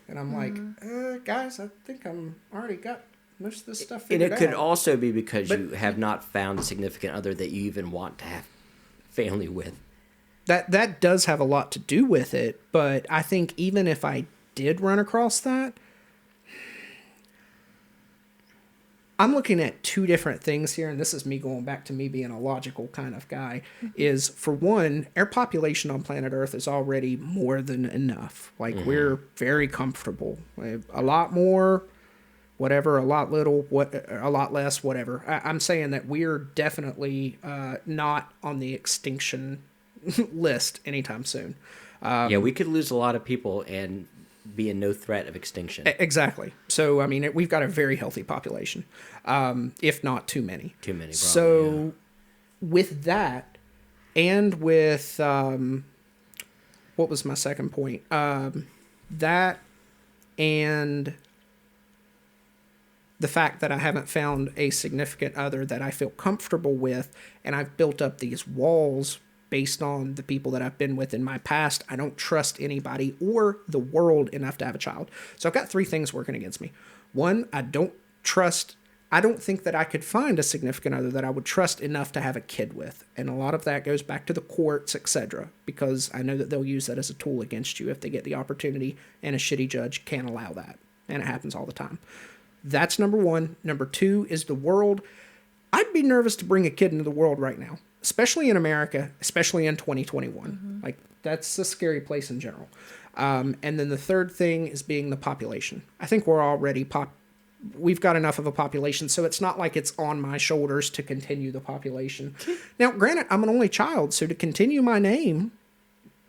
And I'm like, guys, I think I'm already got most of this stuff And figured it could out. also be because you have not found a significant other that you even want to have family with. That does have a lot to do with it, but I think even if I did run across that, I'm looking at two different things here, and this is me going back to me being a logical kind of guy, is for one, our population on planet Earth is already more than enough. Like, we're very comfortable. A lot more, whatever, a lot little, a lot less, whatever. I'm saying that we're definitely not on the extinction list anytime soon. Yeah, we could lose a lot of people and be in no threat of extinction. Exactly. So, I mean, we've got a very healthy population, if not too many. Too many, probably. So, with that, and with, what was my second point? That and the fact that I haven't found a significant other that I feel comfortable with, and I've built up these walls based on the people that I've been with in my past. I don't trust anybody or the world enough to have a child. So I've got three things working against me. One, I don't think that I could find a significant other that I would trust enough to have a kid with. And a lot of that goes back to the courts, etc., because I know that they'll use that as a tool against you if they get the opportunity, and a shitty judge can't allow that. And it happens all the time. That's number one. Number two is the world. I'd be nervous to bring a kid into the world right now, especially in America, especially in 2021. Like, that's a scary place in general. And then the third thing is being the population. I think we're already we've got enough of a population, so it's not like it's on my shoulders to continue the population. Now, granted, I'm an only child, so to continue my name,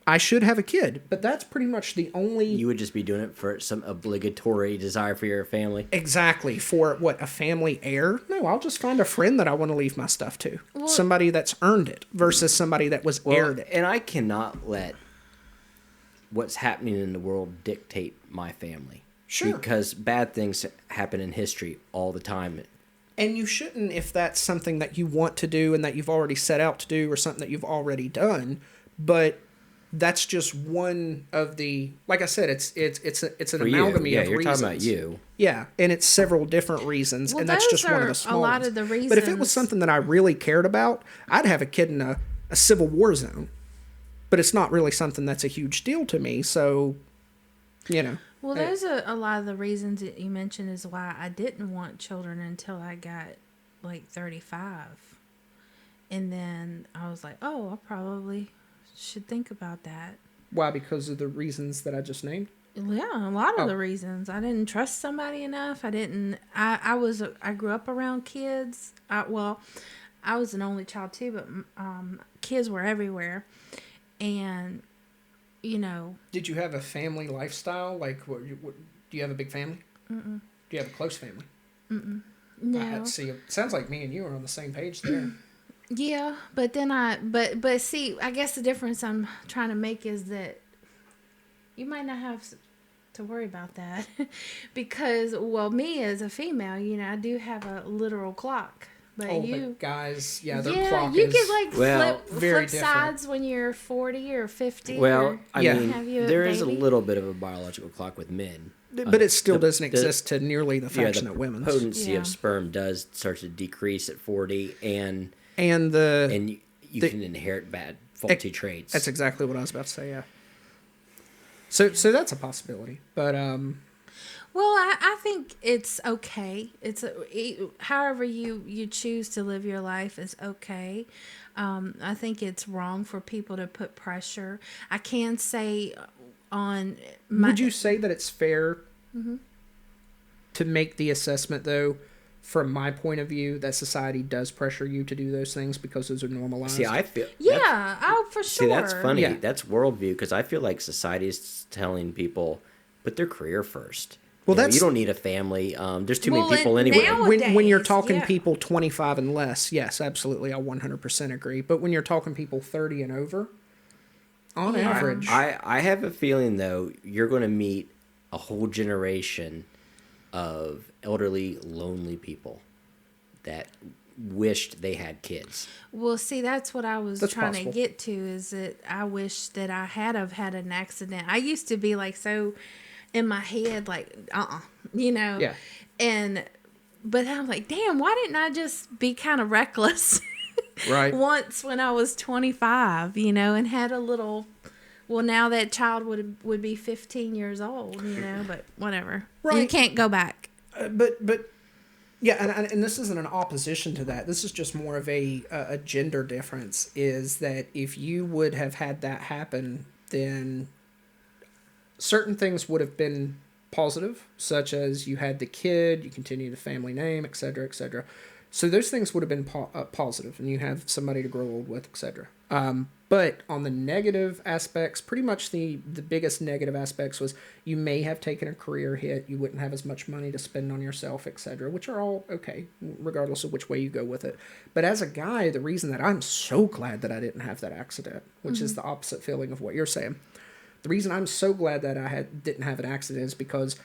I should have a kid, but that's pretty much the only... You would just be doing it for some obligatory desire for your family. Exactly. For, what, a family heir? No, I'll just find a friend that I want to leave my stuff to. Well, somebody that's earned it versus somebody that was heired it. And I cannot let what's happening in the world dictate my family. Sure. Because bad things happen in history all the time. And you shouldn't if that's something that you want to do and that you've already set out to do or something that you've already done. But that's just one of the, like I said, it's an For you, amalgamy yeah, of you're reasons. talking about you. Yeah, and it's several different reasons, Well, and that's those just one of are the a small lot ones. of the But if it was reasons. something that I really cared about, I'd have a kid in a civil war zone. But it's not really something that's a huge deal to me, so, you know. Well, those are a lot of the reasons that you mentioned is why I didn't want children until I got like 35. And then I was like, oh, I probably should think about that. Why? Because of the reasons that I just named? Yeah, a lot of Oh. the reasons. I didn't trust somebody enough. I grew up around kids. I was an only child too, but kids were everywhere. And, you know. Did you have a family lifestyle? Like, do you have a big family? Mm-mm. Do you have a close family? Mm-mm. No. See, it sounds like me and you are on the same page there. Yeah, but then but see, I guess the difference I'm trying to make is that you might not have to worry about that because, well, me as a female, you know, I do have a literal clock. But but guys, yeah, their yeah, clock you is... get like very flip different. sides when you're 40 or 50. Well, or I Yeah. mean, have you a there is a baby? little bit of a biological clock with men. But it still doesn't the- exist to nearly the fraction the that women's. potency Yeah. of sperm does start to decrease at 40, and And you can inherit faulty traits. that's exactly what I was about to say, yeah. So that's a possibility. But, Well, I think it's okay. However you choose to live your life is okay. I think it's wrong for people to put pressure. I can say on my... would you say that it's fair to make the assessment, though, from my point of view, that society does pressure you to do those things because those are normalized? See, I feel... Yeah, oh, for sure. See, that's funny. Yeah. That's worldview, because I feel like society is telling people, put their career first. Well, You don't need a family. There's too many people anyway. now- when you're Nowadays, talking yeah. people 25 and less, yes, absolutely, I 100% agree. But when you're talking people 30 and over, on Yeah. average... I have a feeling, though, you're going to meet a whole generation of elderly, lonely people that wished they had kids. Well, see, that's what I was That's trying possible. to get to is that I wish that I had an accident. I used to be like so in my head, like, you know? Yeah. But I'm like, damn, why didn't I just be kind of reckless Right. once when I was 25, you know, and had a little, well, now that child would be 15 years old, you know, but whatever. You Right. can't go back. But yeah, and this isn't an opposition to that. This is just more of a gender difference. Is that if you would have had that happen, then certain things would have been positive, such as you had the kid, you continue the family name, etc., etc. So those things would have been positive, and you have somebody to grow old with, etc. But on the negative aspects, pretty much the biggest negative aspects was you may have taken a career hit, you wouldn't have as much money to spend on yourself, etc., which are all okay, regardless of which way you go with it. But as a guy, the reason that I'm so glad that I didn't have that accident, which is the opposite feeling of what you're saying, the reason I'm so glad that I didn't have an accident is because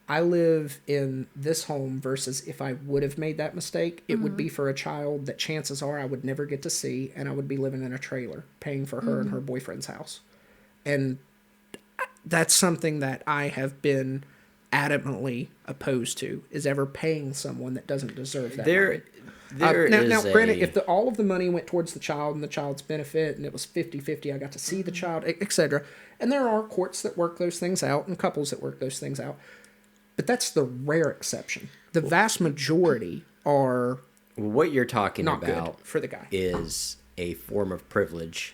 I live in this home versus if I would have made that mistake, it would be for a child that chances are I would never get to see, and I would be living in a trailer paying for her and her boyfriend's house. And that's something that I have been adamantly opposed to, is ever paying someone that doesn't deserve that money. Now, granted, if all of the money went towards the child and the child's benefit, and it was 50-50, I got to see the child, etc. And there are courts that work those things out and couples that work those things out. But that's the rare exception. The vast majority are What you're talking not good about for the guy. is a form of privilege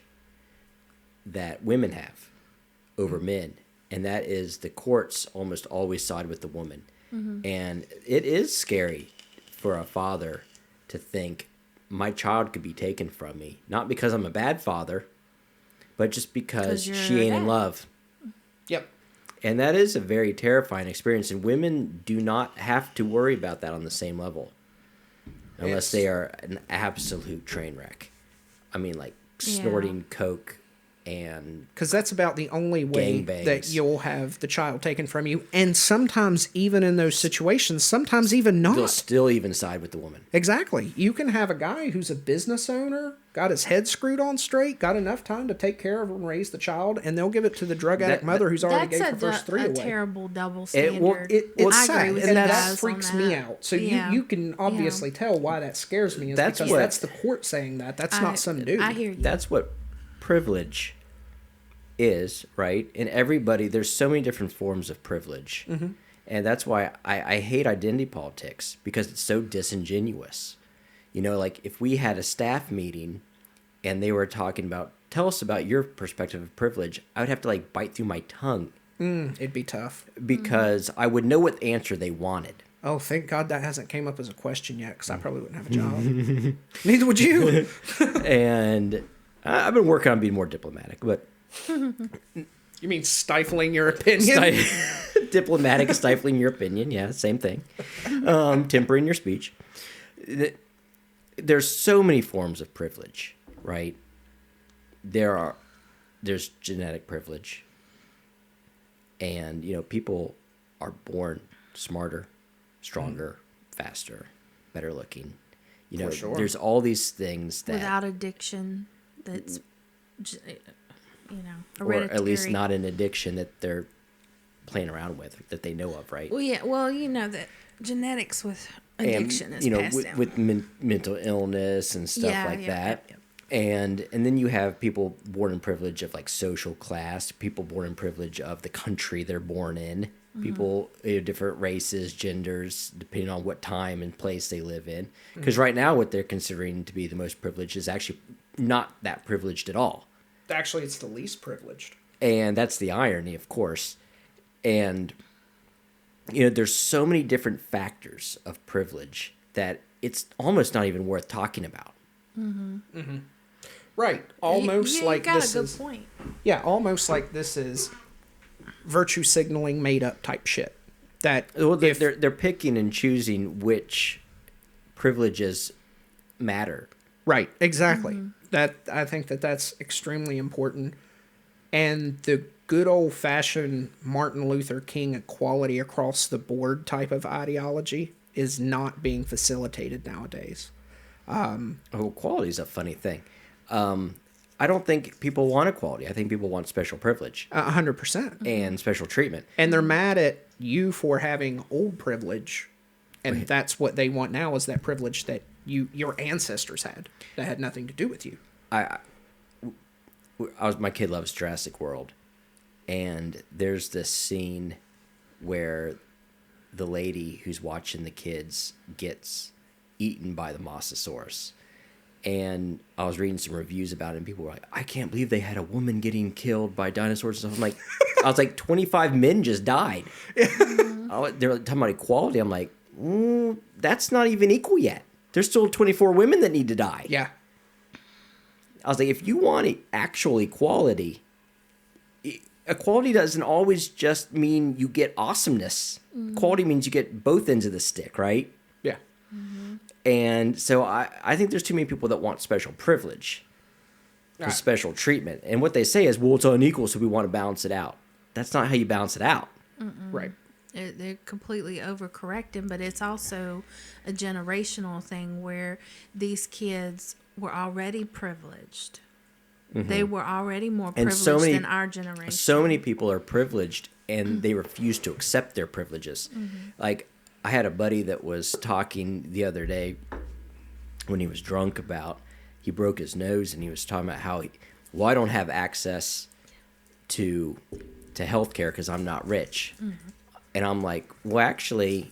that women have over men, and that is the courts almost always side with the woman. And it is scary for a father to think my child could be taken from me, not because I'm a bad father, but just because 'Cause you're she ain't a in dad. love. Yep. And that is a very terrifying experience, and women do not have to worry about that on the same level unless they are an absolute train wreck. I mean, like Yeah. snorting coke and Because that's about the only way Gangbangs. that you'll have the child taken from you. And sometimes, even in those situations, sometimes even they'll not. still even side with the woman. Exactly. You can have a guy who's a business owner, got his head screwed on straight, got enough time to take care of and raise the child, and they'll give it to the drug addict mother who's already That's gave the first three a away. terrible double It- standard. well, It's I sad, agree with and you that guys on freaks me that. out. So Yeah. you can obviously tell why that scares me. Is That's because what- that's the court saying that. That's not some dude. I hear you. That's what privilege is, right? And everybody, there's so many different forms of privilege. Mm-hmm. And that's why I hate identity politics, because it's so disingenuous. You know, like if we had a staff meeting and they were talking about, tell us about your perspective of privilege, I would have to like bite through my tongue It'd be tough. because I would know what answer they wanted. Oh, thank God that hasn't came up as a question yet, because I probably wouldn't have a job. Neither would you. And I've been working on being more diplomatic, but You mean stifling your opinion? diplomatic is stifling your opinion. Yeah, same thing. Tempering your speech. There's so many forms of privilege, right? There's genetic privilege, and you know, people are born smarter, stronger, faster, better looking. You know, For sure. there's all these things that, Without addiction, that's, you know, or hereditary. at least not an addiction that they're playing around with, that they know of, right? Well, yeah. Well, you know that genetics with addiction is you know, passed down. with mental illness and stuff Yeah, like yeah, that. yeah, And then you have people born in privilege of like social class, people born in privilege of the country they're born in, Mm-hmm. people, you know, different races, genders, depending on what time and place they live in. Mm-hmm. Because right now, what they're considering to be the most privileged is actually not that privileged at all. Actually, it's the least privileged. And that's the irony, of course. And, you know, there's so many different factors of privilege that it's almost not even worth talking about. Right. Almost you like got this a good is. point. Yeah, almost like this is virtue signaling made up type shit. That Well, if they're picking and choosing which privileges matter. right, exactly. That I think that's extremely important. And the good old fashioned Martin Luther King equality across the board type of ideology is not being facilitated nowadays. Oh, equality is a funny thing. I don't think people want equality. I think people want special privilege 100%. and special treatment. And they're mad at you for having old privilege, and that's what they want now, is that privilege that your ancestors had that had nothing to do with you. My kid loves Jurassic World, and there's this scene where the lady who's watching the kids gets eaten by the Mosasaurus. And I was reading some reviews about it, and people were like, I can't believe they had a woman getting killed by dinosaurs and stuff. I'm like, I was like, 25 men just died. They're talking about equality. I'm like, that's not even equal yet. There's still 24 women that need to die. Yeah. I was like, if you want actual equality, equality doesn't always just mean you get awesomeness. Equality means you get both ends of the stick, right? Yeah. And so I think there's too many people that want special privilege, or special treatment. And what they say is, well, it's unequal, so we want to balance it out. That's not how you balance it out. Right. They're completely overcorrecting, but it's also a generational thing where these kids were already privileged. They were already more And privileged than our generation. So many people are privileged, and they refuse to accept their privileges. Like, I had a buddy that was talking the other day when he was drunk about, he broke his nose, and he was talking about how, I don't have access to healthcare because I'm not rich. And I'm like, well, actually,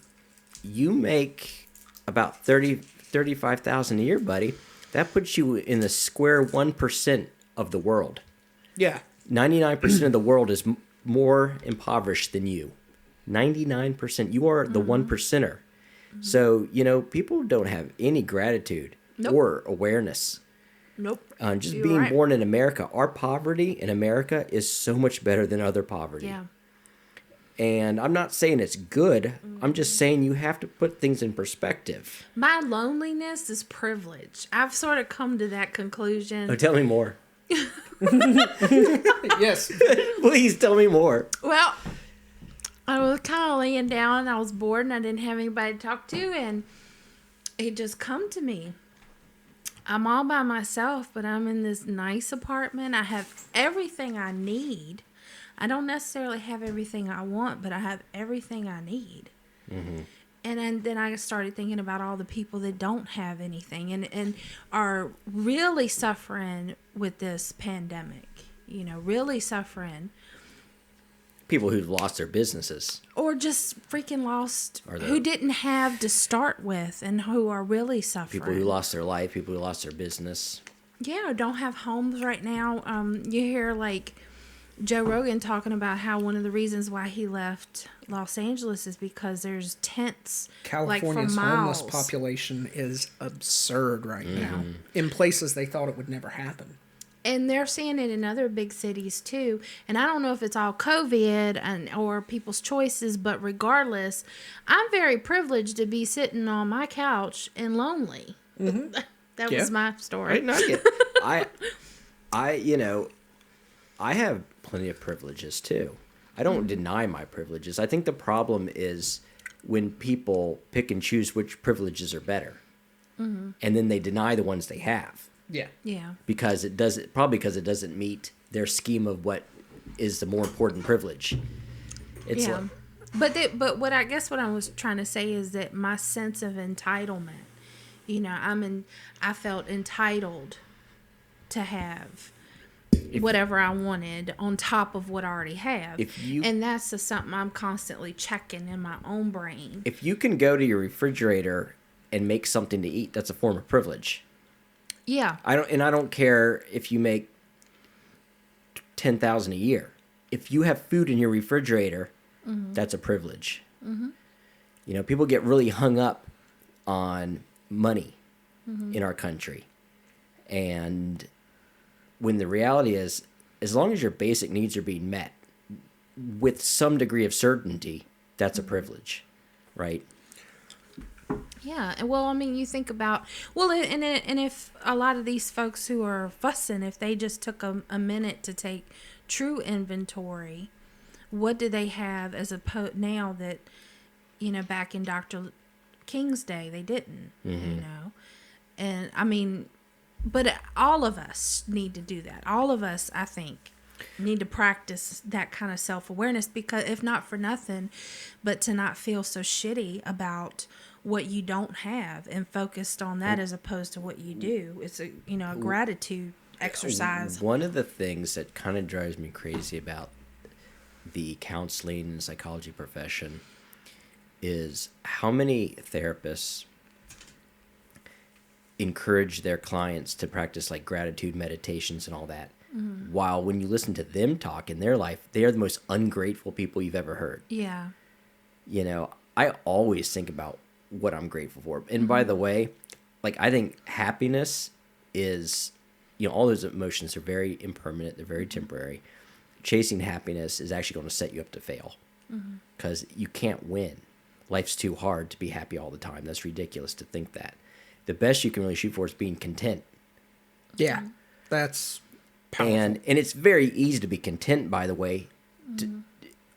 you make about $35,000 a year, buddy. That puts you in the square 1% of the world. Yeah. 99% of the world is more impoverished than you. 99%. You are the 1%er. So, you know, people don't have any gratitude or awareness. Nope. Just You're being right. born in America, our poverty in America is so much better than other poverty. Yeah. And I'm not saying it's good. I'm just saying you have to put things in perspective. My loneliness is privilege. I've sort of come to that conclusion. Oh, tell me more. Yes. Please tell me more. Well, I was kind of laying down. I was bored and I didn't have anybody to talk to. And it just come to me. I'm all by myself, but I'm in this nice apartment. I have everything I need. I don't necessarily have everything I want, but I have everything I need. Mm-hmm. And then I started thinking about all the people that don't have anything and are really suffering with this pandemic. You know, really suffering. People who've lost their businesses. Or just freaking lost, Or who didn't have to start with and who are really suffering. People who lost their life, people who lost their business. Yeah, don't have homes right now. You hear like Joe Rogan talking about how one of the reasons why he left Los Angeles is because there's tents California's like for homeless miles. population is absurd right now. In places they thought it would never happen. And they're seeing it in other big cities too. And I don't know if it's all COVID or people's choices, but regardless, I'm very privileged to be sitting on my couch and lonely. Mm-hmm. That was my story. Right? No, I have plenty of privileges too. I don't deny my privileges. I think the problem is when people pick and choose which privileges are better, and then they deny the ones they have. Yeah. Yeah. Because it doesn't meet their scheme of what is the more important privilege. It's Yeah. But what I guess what I was trying to say is that my sense of entitlement, you know, I felt entitled to have whatever I wanted on top of what I already have. And that's just something I'm constantly checking in my own brain. If you can go to your refrigerator and make something to eat, that's a form of privilege. Yeah. I don't care if you make $10,000 a year. If you have food in your refrigerator, that's a privilege. Mm-hmm. You know, people get really hung up on money in our country. And when the reality is, as long as your basic needs are being met with some degree of certainty, that's a privilege, right? Yeah, well, I mean, you think about and if a lot of these folks who are fussing, if they just took a minute to take true inventory, what do they have as now that, you know, back in Dr. King's day they didn't, you know, and I mean, but all of us need to do that. All of us, I think, need to practice that kind of self-awareness because if not for nothing, but to not feel so shitty about what you don't have and focused on that as opposed to what you do. It's a gratitude exercise. One of the things that kind of drives me crazy about the counseling and psychology profession is how many therapists encourage their clients to practice like gratitude meditations and all that. While when you listen to them talk in their life, they are the most ungrateful people you've ever heard. Yeah. You know, I always think about what I'm grateful for. And by the way, like I think happiness is, you know, all those emotions are very impermanent. They're very temporary. Chasing happiness is actually going to set you up to fail because you can't win. Life's too hard to be happy all the time. That's ridiculous to think that. The best you can really shoot for is being content. Yeah, that's powerful. And it's very easy to be content, by the way.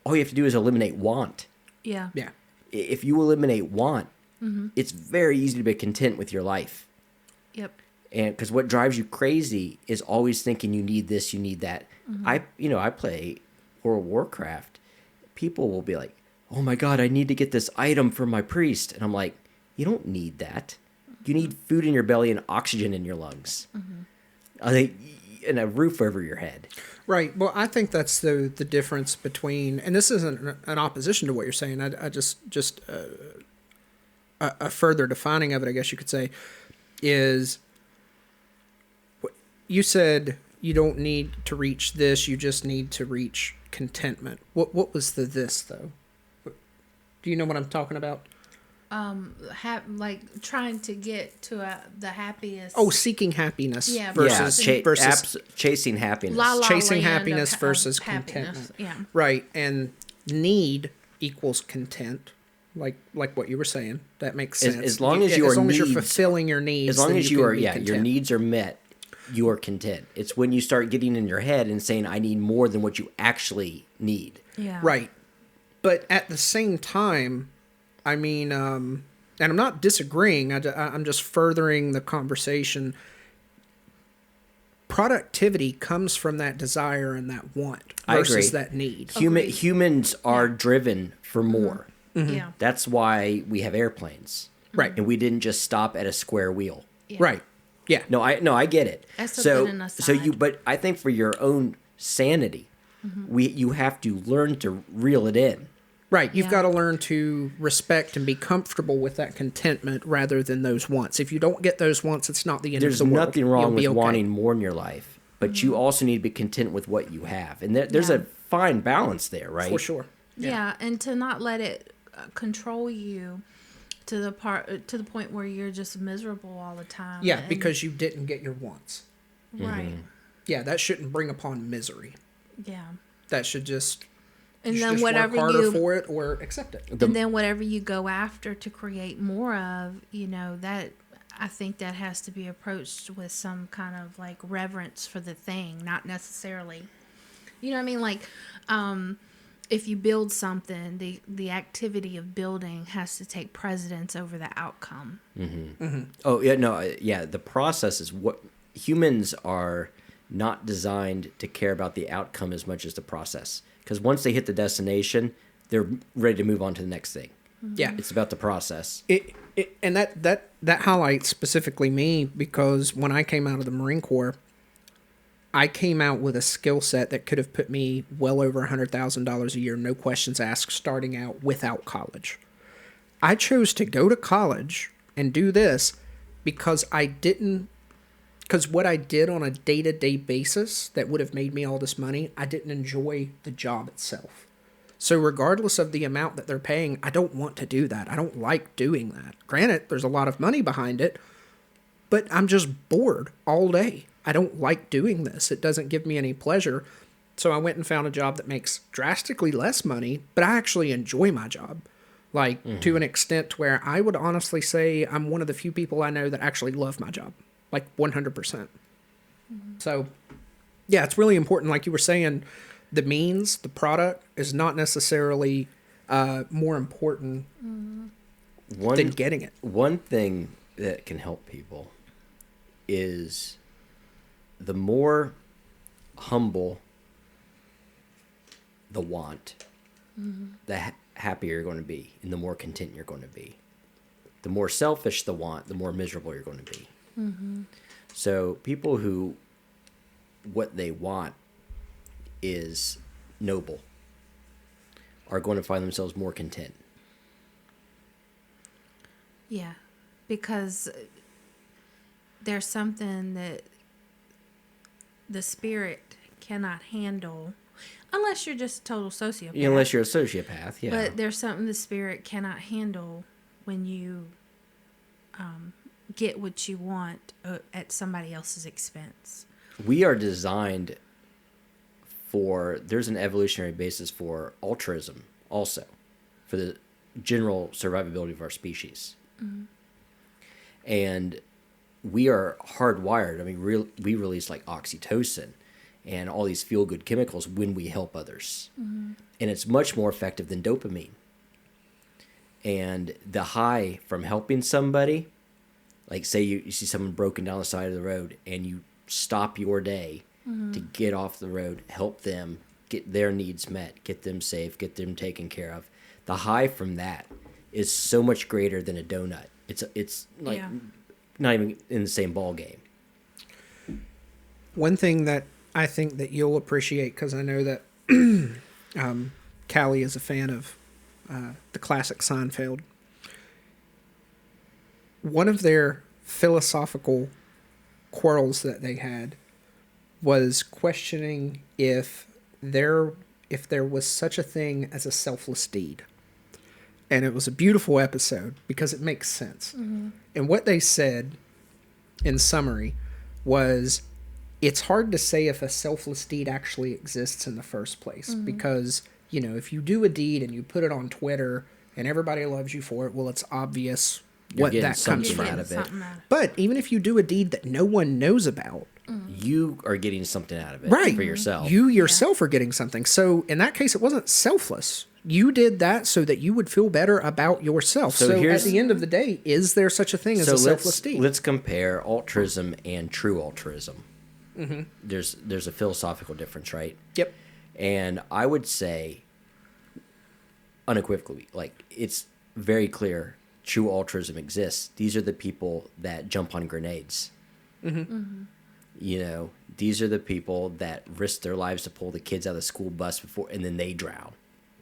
All you have to do is eliminate want. Yeah. Yeah. If you eliminate want, it's very easy to be content with your life. Yep. And because what drives you crazy is always thinking you need this, you need that. I play World of Warcraft. People will be like, "Oh my God, I need to get this item for my priest," and I'm like, "You don't need that. You need food in your belly and oxygen in your lungs, and a roof over your head." Right. Well, I think that's the difference between, and this isn't an opposition to what you're saying. I just a further defining of it, I guess you could say, is you said you don't need to reach this, you just need to reach contentment. What was the this though? Do you know what I'm talking about? Like trying to get to the happiest. Oh, seeking happiness. Yeah, versus chasing happiness. Chasing land happiness of versus happiness. contentment. Yeah. Right, and need equals content. Like what you were saying, that makes sense. As long as your as long as needs, you're fulfilling your needs, as long then as you you can are, be your content. needs are met, you are content. It's when you start getting in your head and saying, I need more than what you actually need. Yeah. Right. But at the same time, I mean, and I'm not disagreeing, I'm just furthering the conversation. Productivity comes from that desire and that want versus that need. Humans are driven for more. Yeah. That's why we have airplanes. Right. And we didn't just stop at a square wheel. Yeah. Right. Yeah. No, I get it. That's something aside. But I think for your own sanity, you have to learn to reel it in. Right. You've Yeah. got to learn to respect and be comfortable with that contentment rather than those wants. If you don't get those wants, it's not the end There's of the world. nothing wrong You'll with be okay. wanting more in your life, but you also need to be content with what you have. And there's a fine balance there, right? For sure. Yeah, and to not let it control you to the point where you're just miserable all the time. Yeah, and- because you didn't get your wants. right. Yeah, that shouldn't bring upon misery. Yeah. That should just And you should then just whatever work harder you for it or accept it. and then whatever you go after to create more of, that I think that has to be approached with some kind of like reverence for the thing, not necessarily. You know what I mean? Like, if you build something, the activity of building has to take precedence over the outcome. Oh, yeah, no, yeah, the process is what humans are not designed to care about the outcome as much as the process. Because once they hit the destination, they're ready to move on to the next thing. Yeah. It's about the process. And that highlights specifically me because when I came out of the Marine Corps, I came out with a skill set that could have put me well over $100,000 a year, no questions asked, starting out without college. I chose to go to college and do this because what I did on a day-to-day basis that would have made me all this money, I didn't enjoy the job itself. So regardless of the amount that they're paying, I don't want to do that. I don't like doing that. Granted, there's a lot of money behind it, but I'm just bored all day. I don't like doing this. It doesn't give me any pleasure. So I went and found a job that makes drastically less money, but I actually enjoy my job. Like, to an extent where I would honestly say I'm one of the few people I know that actually love my job. Like, 100%. So, yeah, it's really important. Like you were saying, the means, the product, is not necessarily more important than getting it. One thing that can help people is the more humble the want, the happier you're going to be, and the more content you're going to be. The more selfish the want, the more miserable you're going to be. So people who what they want is noble are going to find themselves more content. Yeah, because there's something that the spirit cannot handle unless you're just a total sociopath. Unless you're a sociopath, yeah. But there's something the spirit cannot handle when you get what you want at somebody else's expense. We are designed for, there's an evolutionary basis for altruism also, for the general survivability of our species. And we are hardwired. I mean, we release like oxytocin and all these feel-good chemicals when we help others. And it's much more effective than dopamine. And the high from helping somebody, like say you see someone broken down the side of the road and you stop your day to get off the road, help them, get their needs met, get them safe, get them taken care of. The high from that is so much greater than a donut. It's like not even in the same ball game. One thing that I think that you'll appreciate, because I know that Callie is a fan of the classic Seinfeld. One of their philosophical quarrels that they had was questioning if there was such a thing as a selfless deed. And it was a beautiful episode because it makes sense. And what they said, in summary, was it's hard to say if a selfless deed actually exists in the first place. Because, if you do a deed and you put it on Twitter and everybody loves you for it, well, it's obvious what that comes from. out of it. But even if you do a deed that no one knows about, you are getting something out of it Right. for yourself. You yourself are getting something. So in that case, it wasn't selfless. You did that so that you would feel better about yourself. So So at here's- the end of the day, is there such a thing as a selfless deed? let's compare altruism and true altruism. There's a philosophical difference, right? Yep. And I would say, unequivocally, like it's very clear, true altruism exists. These are the people that jump on grenades. You know, these are the people that risk their lives to pull the kids out of the school bus before, and then they drown.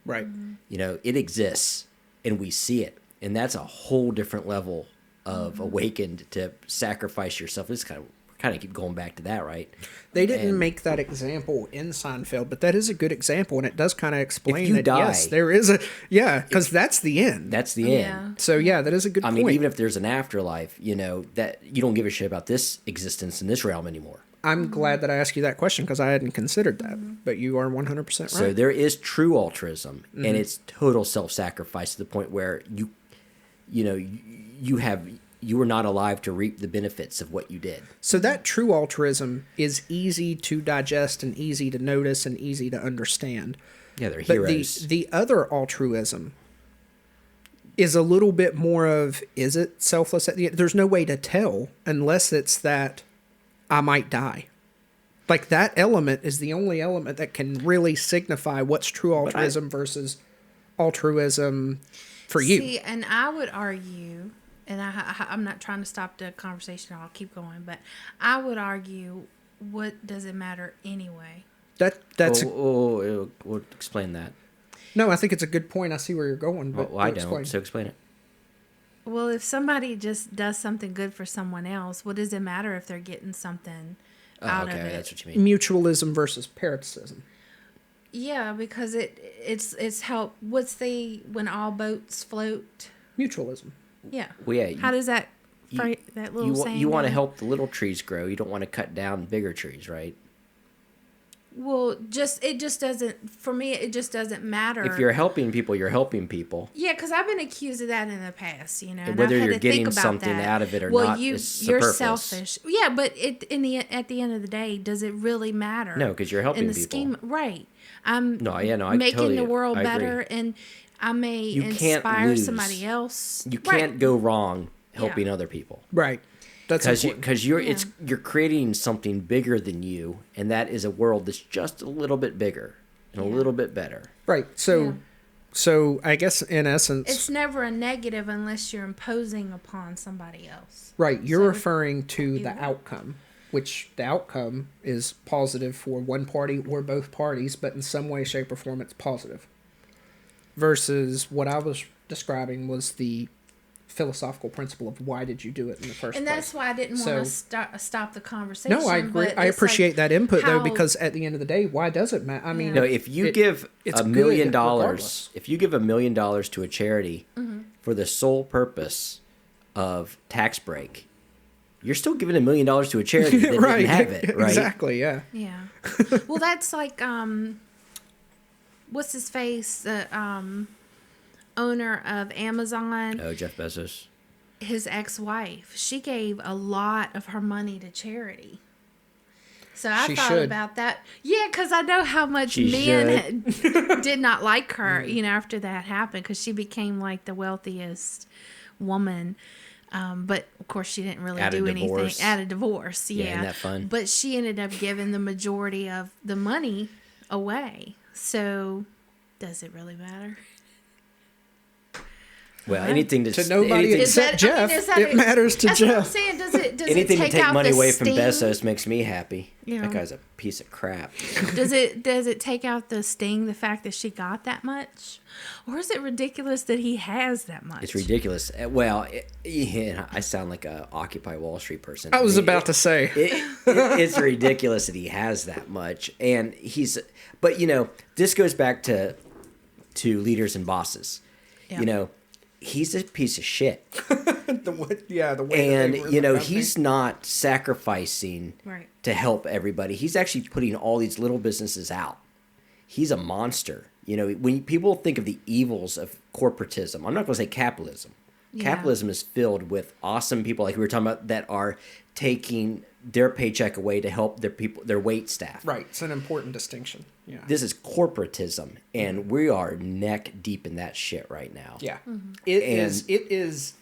Right. You know, it exists, and we see it, and that's a whole different level of awakened to sacrifice yourself. This kind of keep going back to that, right? They didn't And- make that example in Seinfeld, but that is a good example, and it does kind of explain you that, die- yes, there is a... Yeah, because that's the end. That's the Yeah. end. So, yeah, that is a good I point. mean, even if there's an afterlife, you know, that you don't give a shit about this existence in this realm anymore. I'm glad that I asked you that question because I hadn't considered that, but you are 100% right. So there is true altruism, Mm-hmm. and it's total self-sacrifice to the point where you were not alive to reap the benefits of what you did. So that true altruism is easy to digest and easy to notice and easy to understand. Yeah, they're But heroes. the other altruism is a little bit more of, is it selfless at the end? There's no way to tell unless it's that I might die. Like that element is the only element that can really signify what's true altruism versus altruism for you. See, and I would argue, and I'm not trying to stop the conversation, I'll keep going, but I would argue, what does it matter anyway? That's We'll explain that. no, I think it's a good point. I see where you're going, but Well, I don't, explain. so explain it. Well, if somebody just does something good for someone else, what does it matter if they're getting something out okay, of it? that's what you mean. Mutualism versus parasitism. Yeah, because it's help. What's the when all boats float? Mutualism. Yeah. Well, yeah, How does that you, that little saying you want to go? help the little trees grow. You don't want to cut down bigger trees, right? Well, it just doesn't for me. It just doesn't matter. If you're helping people, you're helping people. Yeah, because I've been accused of that in the past, and Whether I've had you're to getting think about something that. out of it or well, not you're is superfluous. selfish. Yeah, but at the end of the day, does it really matter? No, 'cause you're helping in the people. scheme, right? I'm I making totally, the world I agree. better, and I may You can't inspire lose. somebody else. You Right. can't go wrong helping Yeah. other people. Right. That's important. Because you're creating something bigger than you, and that is a world that's just a little bit bigger and a little bit better. Right. So, Yeah. so I guess in essence, It's never a negative unless you're imposing upon somebody else. right. You're so referring to the you- outcome, which the outcome is positive for one party or both parties, but in some way, shape, or form, it's positive. Versus what I was describing was the philosophical principle of why did you do it in the first And place. that's why I didn't So- want to stop the conversation. No, I agree. but I it's appreciate like that input though, how- because at the end of the day, why does it matter? I mean, No, if you give it's $1 million, good regardless. if you give $1 million to a charity Mm-hmm. for the sole purpose of tax break, you're still giving $1 million to a charity that right, didn't have it, right? Exactly. Yeah. Yeah. Well, that's like what's his face? The owner of Amazon, Oh, Jeff Bezos. his ex-wife. She gave a lot of her money to charity. So I She thought should. about that. Yeah, because I know how much She men did not like her, after that happened, because she became like the wealthiest woman. But of course, she didn't really At a do divorce. anything at a divorce. Yeah, isn't that fun? But she ended up giving the majority of the money away. So, does it really matter? Well, anything To nobody anything, except Jeff, it matters to that's what I'm Jeff. saying. Does it anything to take take out money the away from sting? Bezos makes me happy. You That know. guy's a piece of crap. Does it take out the sting, the fact that she got that much, or is it ridiculous that he has that much? It's ridiculous. Well, I sound like a Occupy Wall Street person. I was about to say. It's ridiculous that he has that much, and but this goes back to leaders and bosses. Yeah. He's a piece of shit, The way and that they run the company. he's not sacrificing Right. to help everybody. He's actually putting all these little businesses out. He's a monster. When people think of the evils of corporatism, I'm not going to say capitalism. Yeah. Capitalism is filled with awesome people, like we were talking about, that are taking their paycheck away to help their wait staff. Right. It's an important distinction. Yeah. This is corporatism, and we are neck deep in that shit right now. Yeah. It is,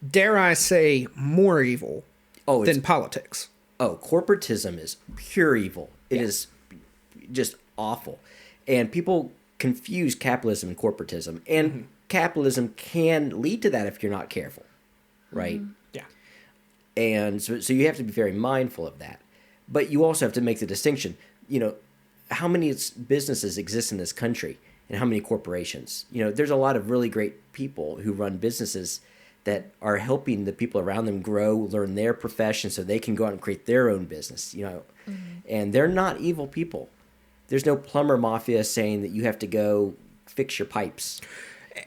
dare I say, more evil than politics. Oh, corporatism is pure evil. It is just awful. And people confuse capitalism and corporatism. And capitalism can lead to that if you're not careful. Right? Yeah. And so you have to be very mindful of that. But you also have to make the distinction, how many businesses exist in this country and how many corporations? There's a lot of really great people who run businesses that are helping the people around them grow, learn their profession so they can go out and create their own business, And they're not evil people. There's no plumber mafia saying that you have to go fix your pipes.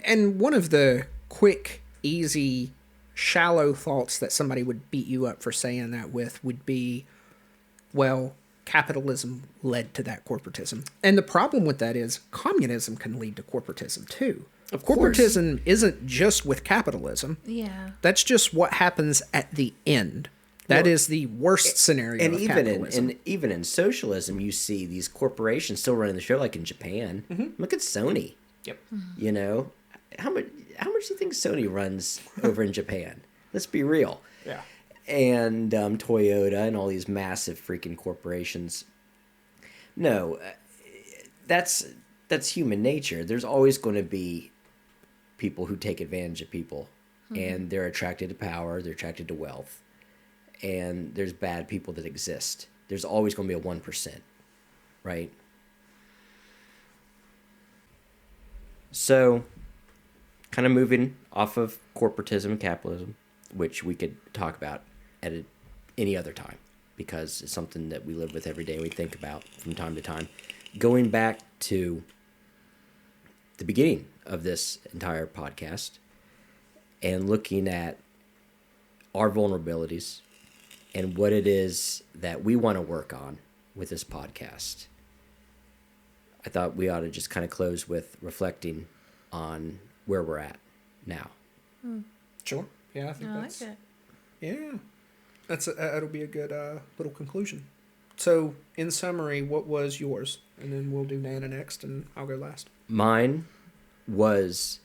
And one of the quick, easy, shallow thoughts that somebody would beat you up for saying that with would be, well, capitalism led to that corporatism. And the problem with that is communism can lead to corporatism too. Corporatism isn't just with capitalism. Yeah. That's just what happens at the end. That is the worst scenario of capitalism. And even in socialism, you see these corporations still running the show, like in Japan. Look at Sony. Yep. How much do you think Sony runs over in Japan? Let's be real. Yeah. And Toyota and all these massive freaking corporations. No, that's human nature. There's always going to be people who take advantage of people, and they're attracted to power, they're attracted to wealth, and there's bad people that exist. There's always going to be a 1%, right? So, kind of moving off of corporatism and capitalism, which we could talk about at any other time, because it's something that we live with every day and we think about from time to time. Going back to the beginning of this entire podcast and looking at our vulnerabilities and what it is that we want to work on with this podcast, I thought we ought to just kind of close with reflecting on where we're at now. Sure. Yeah, I think that's... like it. Yeah. That'll be a good little conclusion. So, in summary, what was yours? And then we'll do Nana next, and I'll go last. Mine was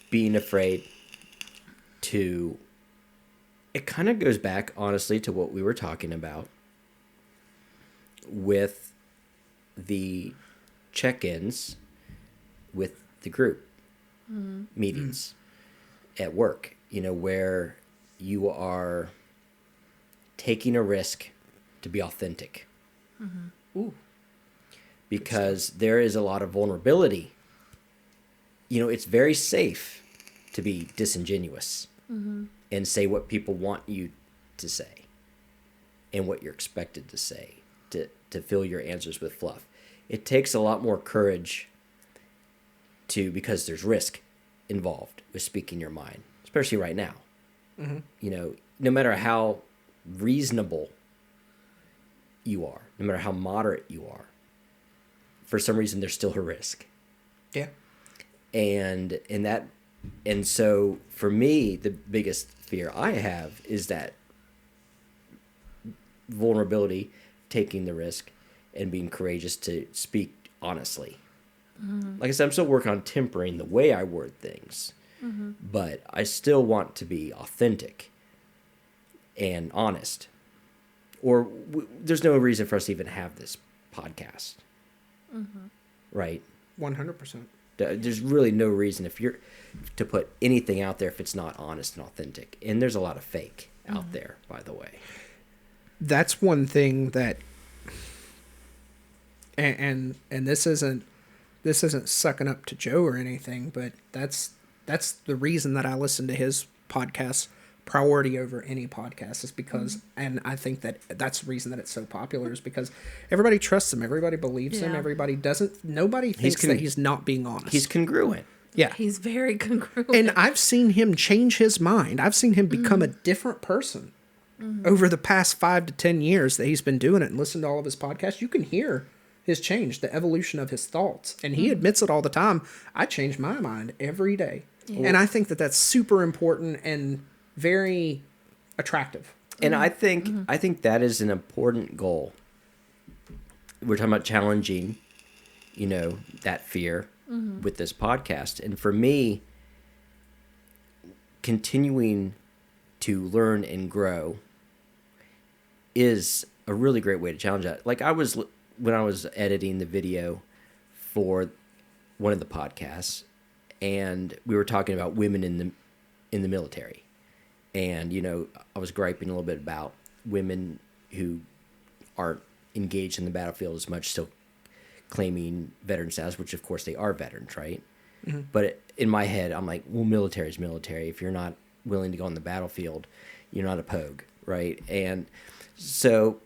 being afraid to... It kind of goes back, honestly, to what we were talking about with the check-ins with the group meetings at work, where you are taking a risk to be authentic. Ooh. Because there is a lot of vulnerability. It's very safe to be disingenuous and say what people want you to say and what you're expected to say to fill your answers with fluff. It takes a lot more courage because there's risk involved with speaking your mind, especially right now. No matter how reasonable you are, no matter how moderate you are, for some reason there's still a risk. Yeah. And so for me, the biggest fear I have is that vulnerability, taking the risk, and being courageous to speak honestly. Like I said, I'm still working on tempering the way I word things, but I still want to be authentic and honest. Or there's no reason for us to even have this podcast, right? 100%. There's really no reason to put anything out there if it's not honest and authentic. And there's a lot of fake out there, by the way. That's one thing that, and this isn't sucking up to Joe or anything, but that's the reason that I listen to his podcast priority over any podcast is because, and I think that's the reason that it's so popular is because everybody trusts him, everybody believes him, nobody thinks that he's not being honest. He's congruent. Yeah. He's very congruent. And I've seen him change his mind. I've seen him become a different person over the past 5 to 10 years that he's been doing it and listened to all of his podcasts. You can hear his change, the evolution of his thoughts. And he admits it all the time. I change my mind every day. Yeah. And I think that that's super important. And very attractive. And I think that is an important goal. We're talking about challenging, that fear with this podcast. And for me, continuing to learn and grow is a really great way to challenge that. Like when I was editing the video for one of the podcasts, and we were talking about women in the military. And, I was griping a little bit about women who aren't engaged in the battlefield as much, still claiming veteran status, which of course they are veterans, right? Mm-hmm. But in my head, I'm like, well, military is military. If you're not willing to go on the battlefield, you're not a pogue, right? And so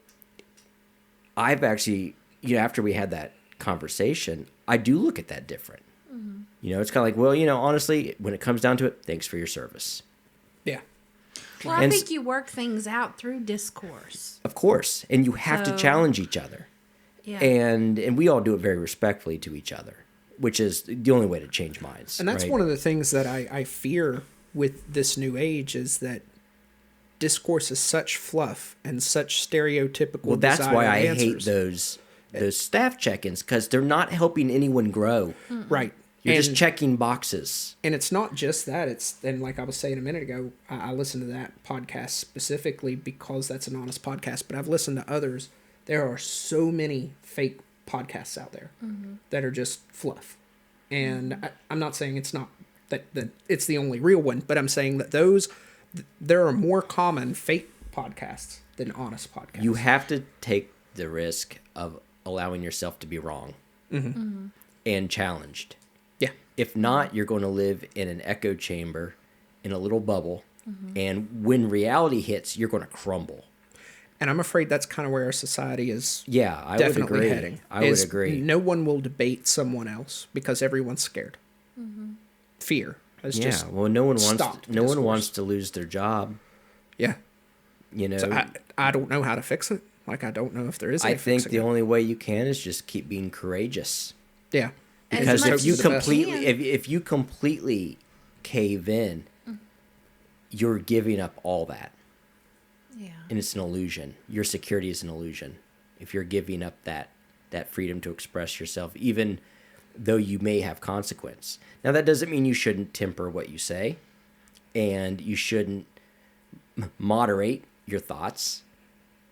I've actually, after we had that conversation, I do look at that different. Mm-hmm. It's kind of like, well, honestly, when it comes down to it, thanks for your service. Yeah. Well, I think you work things out through discourse. Of course. And you have to challenge each other. Yeah. And we all do it very respectfully to each other, which is the only way to change minds. And that's one of the things that I fear with this new age is that discourse is such fluff and such stereotypical. Well, that's why I answers. hate those staff check-ins, because they're not helping anyone grow. Mm-mm. Right. You're just checking boxes. And it's not just that. And like I was saying a minute ago, I listened to that podcast specifically because that's an honest podcast. But I've listened to others. There are so many fake podcasts out there that are just fluff. And I'm not saying it's not that it's the only real one, but I'm saying that there are more common fake podcasts than honest podcasts. You have to take the risk of allowing yourself to be wrong and challenged. Yeah. If not, you're going to live in an echo chamber, in a little bubble, and when reality hits, you're going to crumble. And I'm afraid that's kind of where our society is. Yeah, I definitely would agree. Heading. I would agree. No one will debate someone else because everyone's scared. Fear is just well, no one discourse. wants to lose their job. Yeah. So I don't know how to fix it. Like, I don't know if there is. I think the only way you can is just keep being courageous. Yeah. Because if you completely cave in, you're giving up all that. Yeah. And it's an illusion. Your security is an illusion. If you're giving up that freedom to express yourself, even though you may have consequence. Now, that doesn't mean you shouldn't temper what you say, and you shouldn't moderate your thoughts,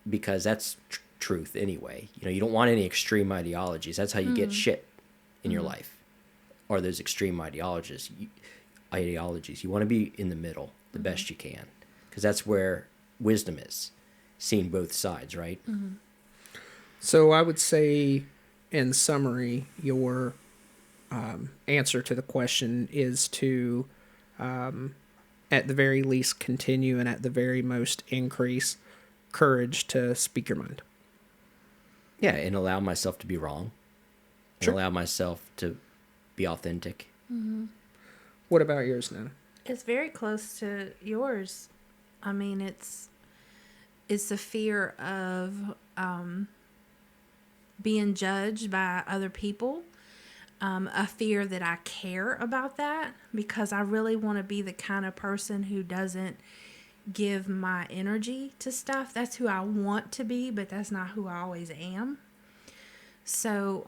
because that's truth anyway. You don't want any extreme ideologies. That's how you get shit in your life, or those extreme ideologies. You want to be in the middle the best you can, because that's where wisdom is, seeing both sides, right? So I would say, in summary, your answer to the question is to, at the very least, continue, and at the very most, increase courage to speak your mind. Yeah, and allow myself to be wrong. Sure. And allow myself to be authentic. What about yours, Nana? It's very close to yours. I mean, it's the fear of being judged by other people. A fear that I care about that, because I really want to be the kind of person who doesn't give my energy to stuff. That's who I want to be, but that's not who I always am. So,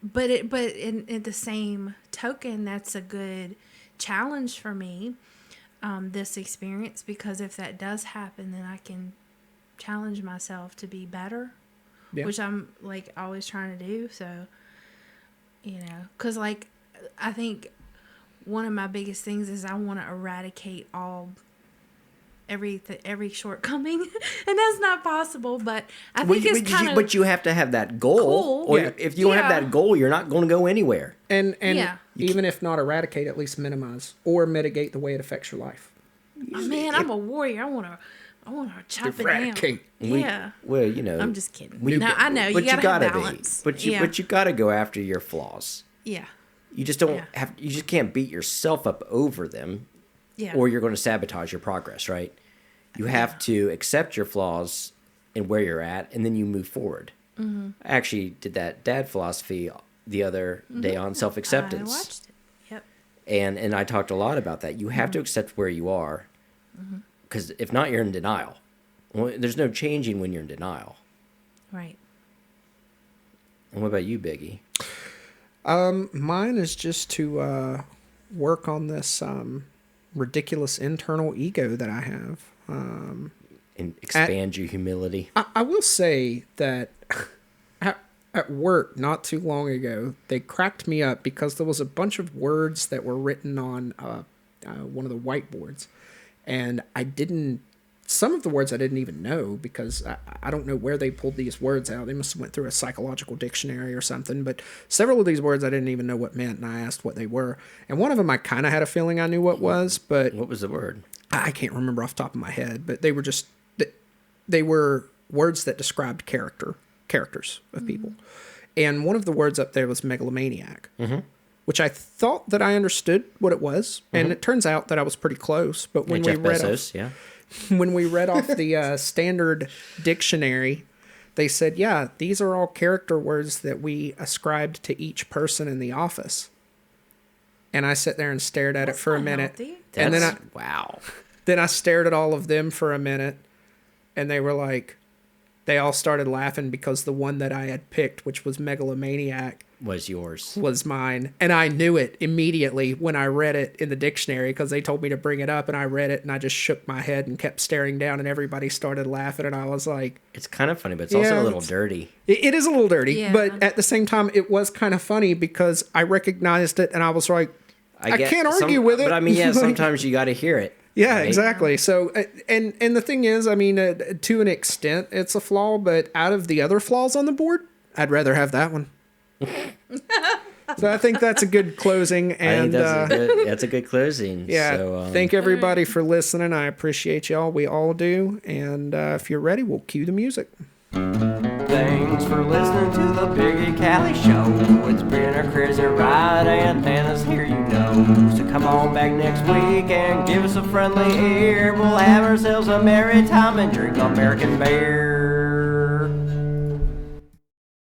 but in the same token, that's a good challenge for me, this experience, because if that does happen, then I can challenge myself to be better, which I'm like always trying to do. So, because like, I think one of my biggest things is I want to eradicate every shortcoming, and that's not possible, but I think it's kind of... But you have to have that goal. Cool. Or if you don't have that goal, you're not going to go anywhere. And even if not eradicate, at least minimize or mitigate the way it affects your life. Oh, man, I'm a warrior. I want to chop eradicate. It down. Well, I'm just kidding. No, I know. You gotta have balance. But you gotta go after your flaws. Yeah. You just don't have... You just can't beat yourself up over them. Yeah. Or you're going to sabotage your progress, right? You have to accept your flaws and where you're at, and then you move forward. I actually did that dad philosophy the other day on self-acceptance. I watched it. Yep. And I talked a lot about that. You have to accept where you are Because if not, you're in denial. Well, there's no changing when you're in denial. Right. And what about you, Biggie? Mine is just to work on this ridiculous internal ego that I have. And expand your humility. I will say that at work not too long ago, they cracked me up because there was a bunch of words that were written on one of the whiteboards. And some of the words I didn't even know because I don't know where they pulled these words out. They must have went through a psychological dictionary or something. But several of these words I didn't even know what meant, and I asked what they were. And one of them I kind of had a feeling I knew what was, but... What was the word? I can't remember off the top of my head, but they were just... They were words that described characters of people. And one of the words up there was megalomaniac, which I thought that I understood what it was. And it turns out that I was pretty close. But when we read off, when we read off the standard dictionary, they said, yeah, these are all character words that we ascribed to each person in the office. And I sat there and stared at it for a minute. And then wow. Then I stared at all of them for a minute. And they were like, they all started laughing because the one that I had picked, which was megalomaniac, was yours. Was mine. And I knew it immediately when I read it in the dictionary because they told me to bring it up, and I read it and I just shook my head and kept staring down, and everybody started laughing, and I was like... It's kind of funny, but it's also a little dirty. It is a little dirty, but at the same time, it was kind of funny because I recognized it and I was like, I can't argue with it. But I mean, yeah, sometimes you got to hear it. Yeah, right? Exactly. So, and the thing is, I mean, to an extent, it's a flaw, but out of the other flaws on the board, I'd rather have that one. So I think that's a good closing. And that's a good closing. Yeah. So, thank everybody for listening. I appreciate y'all. We all do. And if you're ready, we'll cue the music. Thanks for listening to the Biggie Callie Show. It's been a crazy ride, and Nana's here, you know. So come on back next week and give us a friendly ear. We'll have ourselves a merry time and drink American beer.